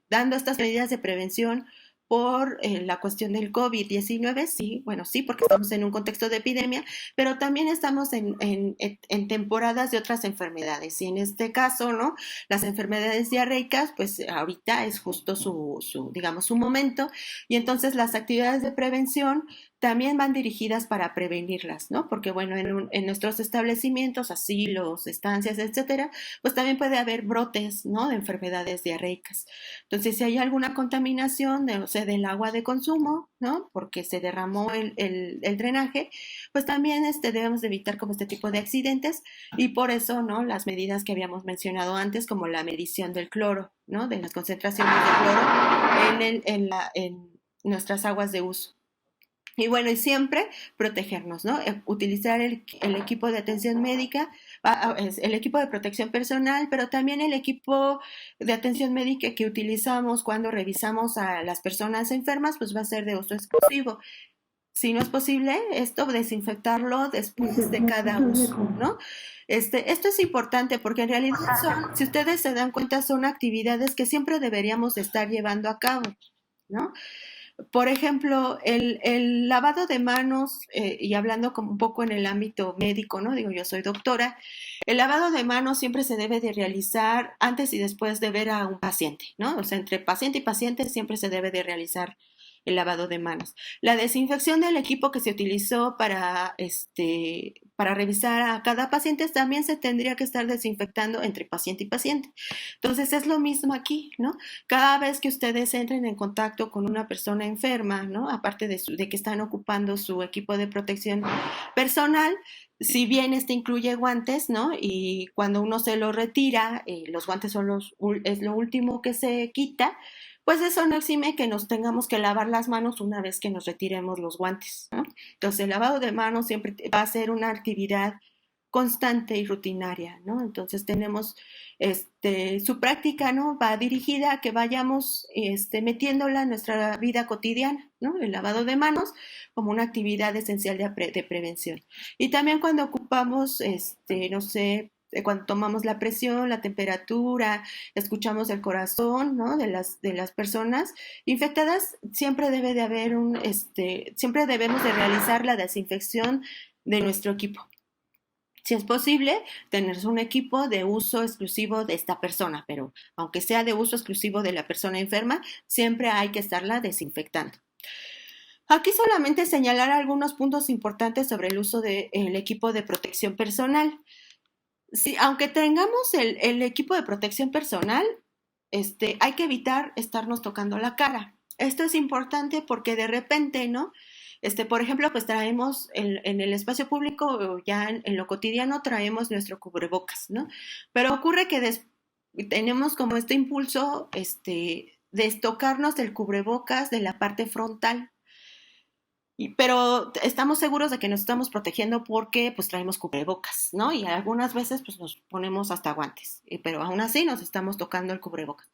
dando estas medidas de prevención por la cuestión del COVID-19, sí, bueno, sí, porque estamos en un contexto de epidemia, pero también estamos en temporadas de otras enfermedades. Y en este caso, ¿no? Las enfermedades diarreicas, pues ahorita es justo digamos, su momento. Y entonces las actividades de prevención también van dirigidas para prevenirlas, ¿no? Porque, bueno, en nuestros establecimientos, asilos, estancias, etcétera, pues también puede haber brotes, ¿no? De enfermedades diarreicas. Entonces, si hay alguna contaminación del agua de consumo, ¿no? Porque se derramó el drenaje, pues también debemos de evitar como este tipo de accidentes y por eso, ¿no? Las medidas que habíamos mencionado antes, como la medición del cloro, ¿no? De las concentraciones de cloro en nuestras aguas de uso. Y bueno, y siempre protegernos, ¿no? Utilizar el equipo de atención médica, el equipo de protección personal, pero también el equipo de atención médica que utilizamos cuando revisamos a las personas enfermas, pues va a ser de uso exclusivo. si no es posible, desinfectarlo después de cada uso, ¿no? Esto es importante porque en realidad si ustedes se dan cuenta, son actividades que siempre deberíamos estar llevando a cabo, ¿no? Por ejemplo, el lavado de manos, y hablando como un poco en el ámbito médico, ¿no? Digo, yo soy doctora, el lavado de manos siempre se debe de realizar antes y después de ver a un paciente, ¿no? O sea, entre paciente y paciente siempre se debe de realizar el lavado de manos. La desinfección del equipo que se utilizó para revisar a cada paciente también se tendría que estar desinfectando entre paciente y paciente. Entonces es lo mismo aquí, ¿no? Cada vez que ustedes entren en contacto con una persona enferma, ¿no? Aparte de que están ocupando su equipo de protección personal, si bien incluye guantes, ¿no? Y cuando uno se lo retira, los guantes es lo último que se quita, pues eso no exime que nos tengamos que lavar las manos una vez que nos retiremos los guantes, ¿no? Entonces el lavado de manos siempre va a ser una actividad constante y rutinaria, ¿no? Entonces tenemos su práctica, ¿no? Va dirigida a que vayamos metiéndola en nuestra vida cotidiana, ¿no? El lavado de manos como una actividad esencial de prevención. Y también cuando ocupamos, no sé, cuando tomamos la presión, la temperatura, escuchamos el corazón, ¿no? De las personas infectadas, siempre debe de haber siempre debemos de realizar la desinfección de nuestro equipo. Si es posible, tener un equipo de uso exclusivo de esta persona, pero aunque sea de uso exclusivo de la persona enferma, siempre hay que estarla desinfectando. Aquí solamente señalar algunos puntos importantes sobre el uso del equipo de protección personal. Sí, aunque tengamos el equipo de protección personal, hay que evitar estarnos tocando la cara. Esto es importante porque de repente, ¿no? Por ejemplo, pues traemos en el espacio público, ya en lo cotidiano, traemos nuestro cubrebocas, ¿no? Pero ocurre que tenemos como este impulso, de tocarnos del cubrebocas de la parte frontal. Pero estamos seguros de que nos estamos protegiendo porque pues traemos cubrebocas, ¿no? Y algunas veces pues nos ponemos hasta guantes, pero aún así nos estamos tocando el cubrebocas.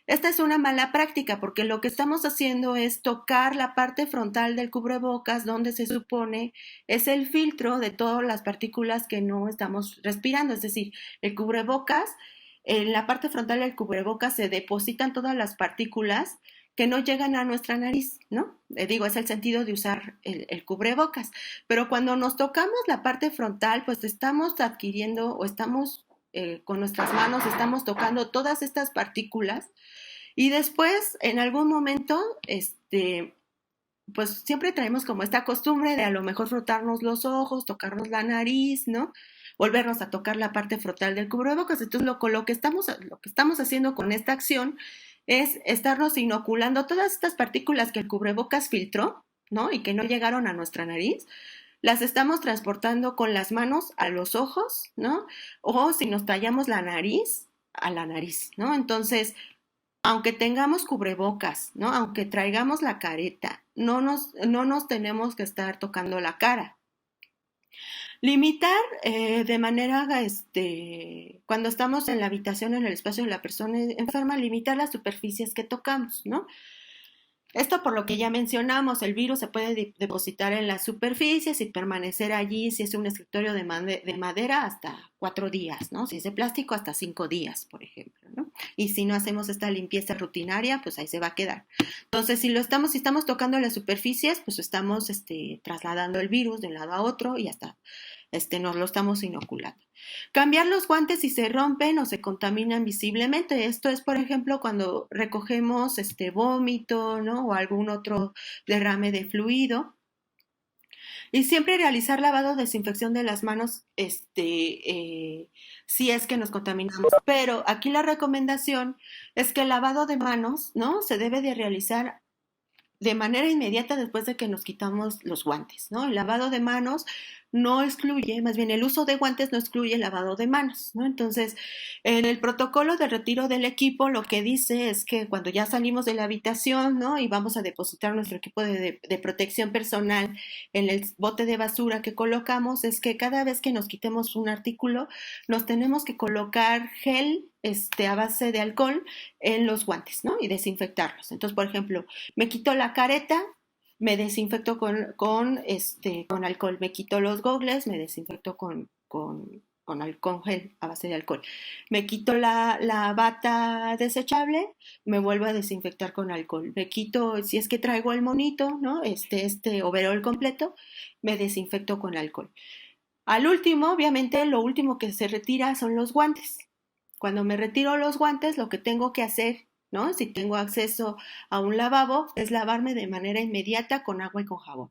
Esta es una mala práctica porque lo que estamos haciendo es tocar la parte frontal del cubrebocas donde se supone es el filtro de todas las partículas que no estamos respirando. Es decir, el cubrebocas, en la parte frontal del cubrebocas se depositan todas las partículas que no llegan a nuestra nariz, ¿no? Digo, es el sentido de usar el cubrebocas. Pero cuando nos tocamos la parte frontal, pues estamos adquiriendo o estamos con nuestras manos, estamos tocando todas estas partículas y después, en algún momento, pues siempre traemos como esta costumbre de a lo mejor frotarnos los ojos, tocarnos la nariz, ¿no? Volvernos a tocar la parte frontal del cubrebocas. Entonces, lo que estamos haciendo con esta acción es estarnos inoculando todas estas partículas que el cubrebocas filtró, ¿no? Y que no llegaron a nuestra nariz, las estamos transportando con las manos a los ojos, ¿no? O si nos tallamos la nariz, a la nariz, ¿no? Entonces, aunque tengamos cubrebocas, ¿no? Aunque traigamos la careta, no nos tenemos que estar tocando la cara. Limitar de manera, cuando estamos en la habitación, en el espacio de la persona enferma, limitar las superficies que tocamos, ¿no? Esto por lo que ya mencionamos, el virus se puede depositar en las superficies y permanecer allí si es un escritorio de madera hasta 4 días, ¿no? Si es de plástico hasta 5 días, por ejemplo, ¿no? Y si no hacemos esta limpieza rutinaria, pues ahí se va a quedar. Entonces, si estamos tocando las superficies, pues estamos trasladando el virus de un lado a otro y hasta nos lo estamos inoculando. Cambiar los guantes si se rompen o se contaminan visiblemente. Esto es, por ejemplo, cuando recogemos vómito, ¿no? O algún otro derrame de fluido. Y siempre realizar lavado de desinfección de las manos, si es que nos contaminamos. Pero aquí la recomendación es que el lavado de manos, ¿no? Se debe de realizar de manera inmediata después de que nos quitamos los guantes, ¿no? El lavado de manos no excluye, más bien el uso de guantes no excluye el lavado de manos, ¿no? Entonces, en el protocolo de retiro del equipo lo que dice es que cuando ya salimos de la habitación, ¿no? Y vamos a depositar nuestro equipo de protección personal en el bote de basura que colocamos, es que cada vez que nos quitemos un artículo, nos tenemos que colocar gel a base de alcohol en los guantes, ¿no? Y desinfectarlos. Entonces, por ejemplo, me quito la careta, me desinfecto con alcohol, me quito los gogles, me desinfecto con gel a base de alcohol. Me quito la bata desechable, me vuelvo a desinfectar con alcohol. Me quito, si es que traigo el monito, ¿no? Este overol completo, me desinfecto con alcohol. Al último, obviamente, lo último que se retira son los guantes. Cuando me retiro los guantes, lo que tengo que hacer, ¿no? Si tengo acceso a un lavabo, es lavarme de manera inmediata con agua y con jabón.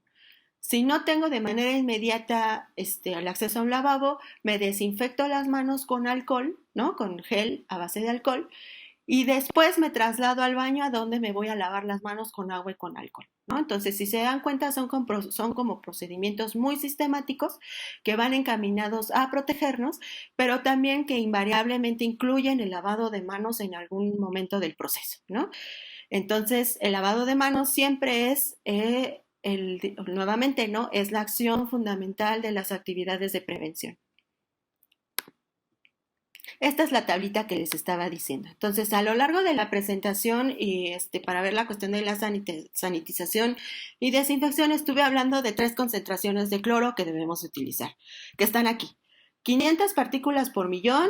Si no tengo de manera inmediata el acceso a un lavabo, me desinfecto las manos con alcohol, ¿no? Con gel a base de alcohol. Y después me traslado al baño a donde me voy a lavar las manos con agua y con alcohol, ¿no? Entonces, si se dan cuenta, son como procedimientos muy sistemáticos que van encaminados a protegernos, pero también que invariablemente incluyen el lavado de manos en algún momento del proceso, ¿no? Entonces, el lavado de manos siempre es, nuevamente, ¿no? Es la acción fundamental de las actividades de prevención. Esta es la tablita que les estaba diciendo. Entonces, a lo largo de la presentación y para ver la cuestión de la sanitización y desinfección, estuve hablando de 3 concentraciones de cloro que debemos utilizar, que están aquí. 500 partículas por millón,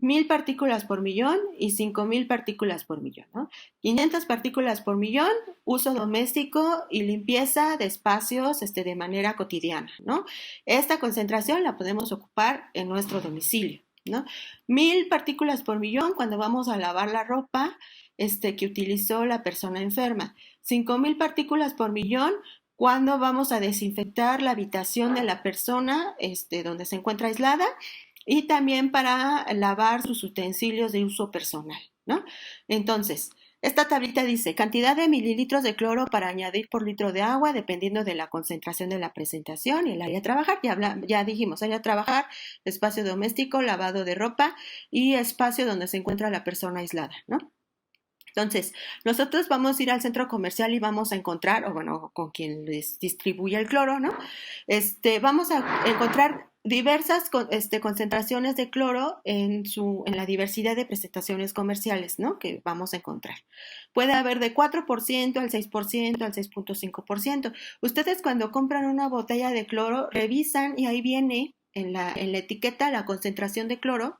1000 partículas por millón y 5000 partículas por millón, ¿no? 500 partículas por millón, uso doméstico y limpieza de espacios de manera cotidiana, ¿no? Esta concentración la podemos ocupar en nuestro domicilio, ¿no? 1000 partículas por millón cuando vamos a lavar la ropa que utilizó la persona enferma. 5000 partículas por millón cuando vamos a desinfectar la habitación de la persona donde se encuentra aislada y también para lavar sus utensilios de uso personal, ¿no? Entonces, esta tablita dice cantidad de mililitros de cloro para añadir por litro de agua dependiendo de la concentración de la presentación y el área a trabajar. Ya dijimos, área a trabajar, espacio doméstico, lavado de ropa y espacio donde se encuentra la persona aislada, ¿no? Entonces, nosotros vamos a ir al centro comercial y vamos a encontrar, o bueno, con quien les distribuye el cloro, ¿no? Vamos a encontrar diversas concentraciones de cloro en la diversidad de presentaciones comerciales, ¿no? Que vamos a encontrar. Puede haber de 4% al 6%, al 6.5%. Ustedes cuando compran una botella de cloro, revisan y ahí viene en la etiqueta la concentración de cloro,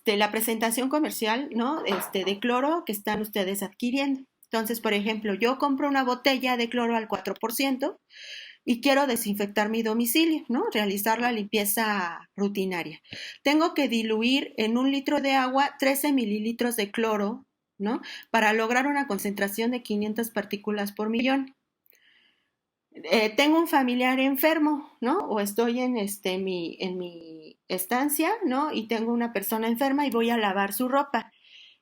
la presentación comercial, ¿no? De cloro que están ustedes adquiriendo. Entonces, por ejemplo, yo compro una botella de cloro al 4%, y quiero desinfectar mi domicilio, ¿no? Realizar la limpieza rutinaria. Tengo que diluir en 1 litro de agua 13 mililitros de cloro, ¿no? Para lograr una concentración de 500 partículas por millón. Tengo un familiar enfermo, ¿no? O estoy en mi estancia, ¿no? Y tengo una persona enferma y voy a lavar su ropa.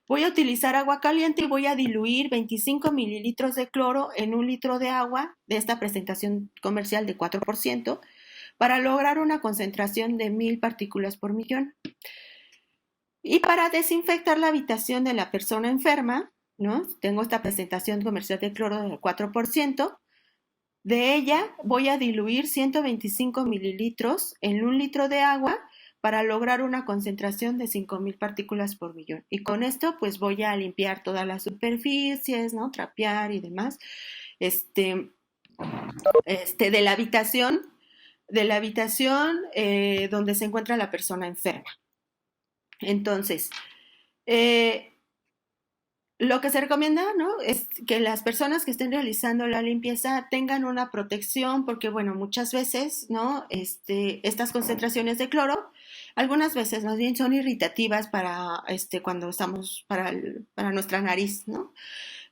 Voy a utilizar agua caliente y voy a diluir 25 mililitros de cloro en 1 litro de agua de esta presentación comercial de 4% para lograr una concentración de 1000 partículas por millón. Y para desinfectar la habitación de la persona enferma, ¿no? Tengo esta presentación comercial de cloro del 4%. De ella voy a diluir 125 mililitros en 1 litro de agua para lograr una concentración de 5000 partículas por millón. Y con esto pues voy a limpiar todas las superficies, ¿no? Trapear y demás, de la habitación, donde se encuentra la persona enferma. Entonces, lo que se recomienda, ¿no? Es que las personas que estén realizando la limpieza tengan una protección porque, bueno, muchas veces, ¿no? Estas concentraciones de cloro, algunas veces más bien son irritativas para, cuando estamos para nuestra nariz, ¿no?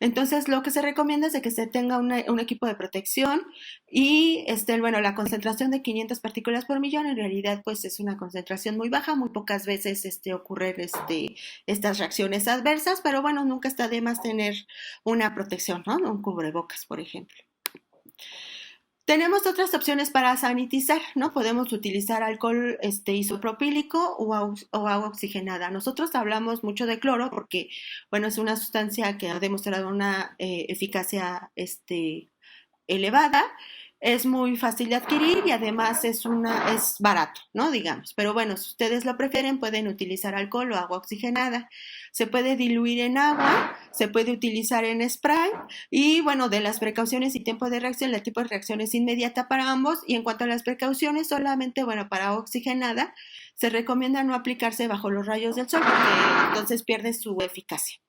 Entonces, lo que se recomienda es de que se tenga un equipo de protección y, bueno, la concentración de 500 partículas por millón en realidad, pues, es una concentración muy baja. Muy pocas veces ocurren estas reacciones adversas, pero, bueno, nunca está de más tener una protección, ¿no? Un cubrebocas, por ejemplo. Tenemos otras opciones para sanitizar, ¿no? Podemos utilizar alcohol isopropílico o agua oxigenada. Nosotros hablamos mucho de cloro porque, bueno, es una sustancia que ha demostrado una eficacia elevada, es muy fácil de adquirir y además es barato, ¿no? Digamos. Pero bueno, si ustedes lo prefieren, pueden utilizar alcohol o agua oxigenada. Se puede diluir en agua, se puede utilizar en spray y bueno, de las precauciones y tiempo de reacción, el tipo de reacción es inmediata para ambos y en cuanto a las precauciones, solamente, bueno, para oxigenada se recomienda no aplicarse bajo los rayos del sol porque entonces pierde su eficacia.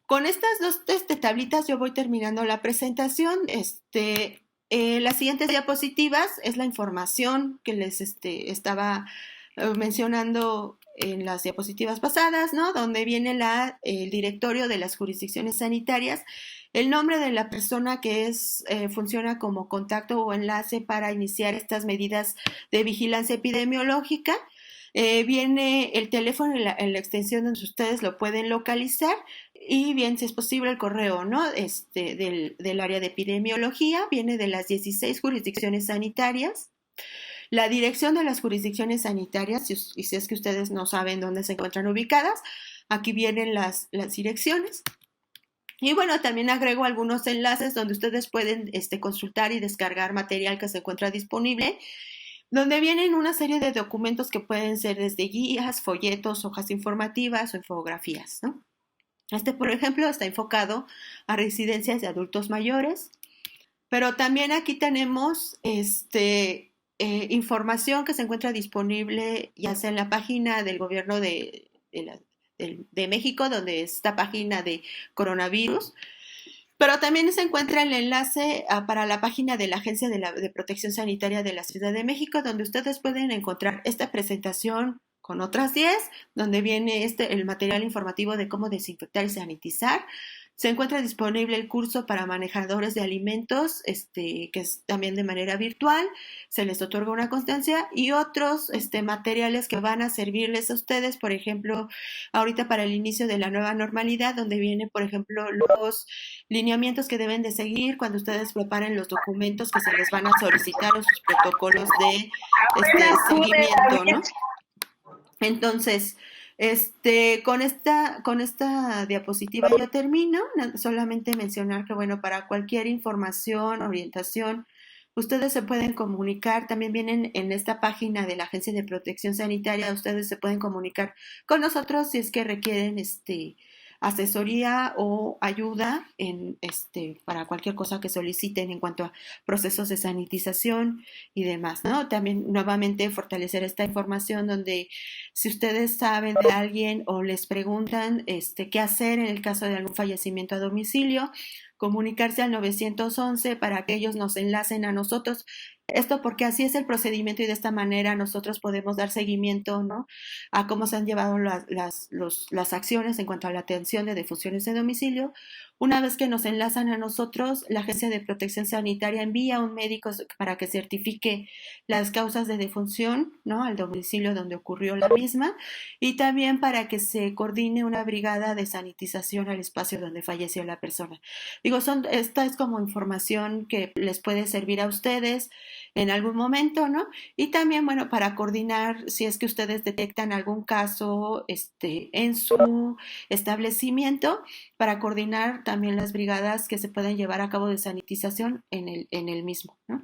Con estas dos tablitas yo voy terminando la presentación. Las siguientes diapositivas es la información que les estaba mencionando en las diapositivas pasadas, ¿no? Donde viene el directorio de las jurisdicciones sanitarias, el nombre de la persona que funciona como contacto o enlace para iniciar estas medidas de vigilancia epidemiológica. Viene el teléfono en la extensión donde ustedes lo pueden localizar y bien, si es posible, el correo, ¿no? Del área de epidemiología, viene de las 16 jurisdicciones sanitarias. La dirección de las jurisdicciones sanitarias, y si es que ustedes no saben dónde se encuentran ubicadas, aquí vienen las direcciones. Y bueno, también agrego algunos enlaces donde ustedes pueden consultar y descargar material que se encuentra disponible, donde vienen una serie de documentos que pueden ser desde guías, folletos, hojas informativas o infografías, ¿no? Por ejemplo, está enfocado a residencias de adultos mayores, pero también aquí tenemos información que se encuentra disponible ya sea en la página del gobierno de México, donde está página de coronavirus, pero también se encuentra el enlace para la página de la Agencia de Protección Sanitaria de la Ciudad de México, donde ustedes pueden encontrar esta presentación con otras 10, donde viene el material informativo de cómo desinfectar y sanitizar. Se encuentra disponible el curso para manejadores de alimentos, que es también de manera virtual, se les otorga una constancia y otros materiales que van a servirles a ustedes, por ejemplo, ahorita para el inicio de la nueva normalidad, donde vienen, por ejemplo, los lineamientos que deben de seguir cuando ustedes preparen los documentos que se les van a solicitar o sus protocolos de seguimiento, ¿no? Entonces, con esta diapositiva yo termino, solamente mencionar que, bueno, para cualquier información, orientación, ustedes se pueden comunicar, también vienen en esta página de la Agencia de Protección Sanitaria, ustedes se pueden comunicar con nosotros si es que requieren asesoría o ayuda para cualquier cosa que soliciten en cuanto a procesos de sanitización y demás, ¿no? También nuevamente fortalecer esta información donde si ustedes saben de alguien o les preguntan qué hacer en el caso de algún fallecimiento a domicilio, comunicarse al 911 para que ellos nos enlacen a nosotros. Esto porque así es el procedimiento y de esta manera nosotros podemos dar seguimiento, ¿no?, a cómo se han llevado las acciones en cuanto a la atención de defunciones de domicilio. Una vez que nos enlazan a nosotros, la Agencia de Protección Sanitaria envía a un médico para que certifique las causas de defunción, ¿no?, al domicilio donde ocurrió la misma, y también para que se coordine una brigada de sanitización al espacio donde falleció la persona. Digo, esta es como información que les puede servir a ustedes en algún momento, ¿no? Y también, bueno, para coordinar si es que ustedes detectan algún caso en su establecimiento, para coordinar también las brigadas que se pueden llevar a cabo de sanitización en el mismo, ¿no?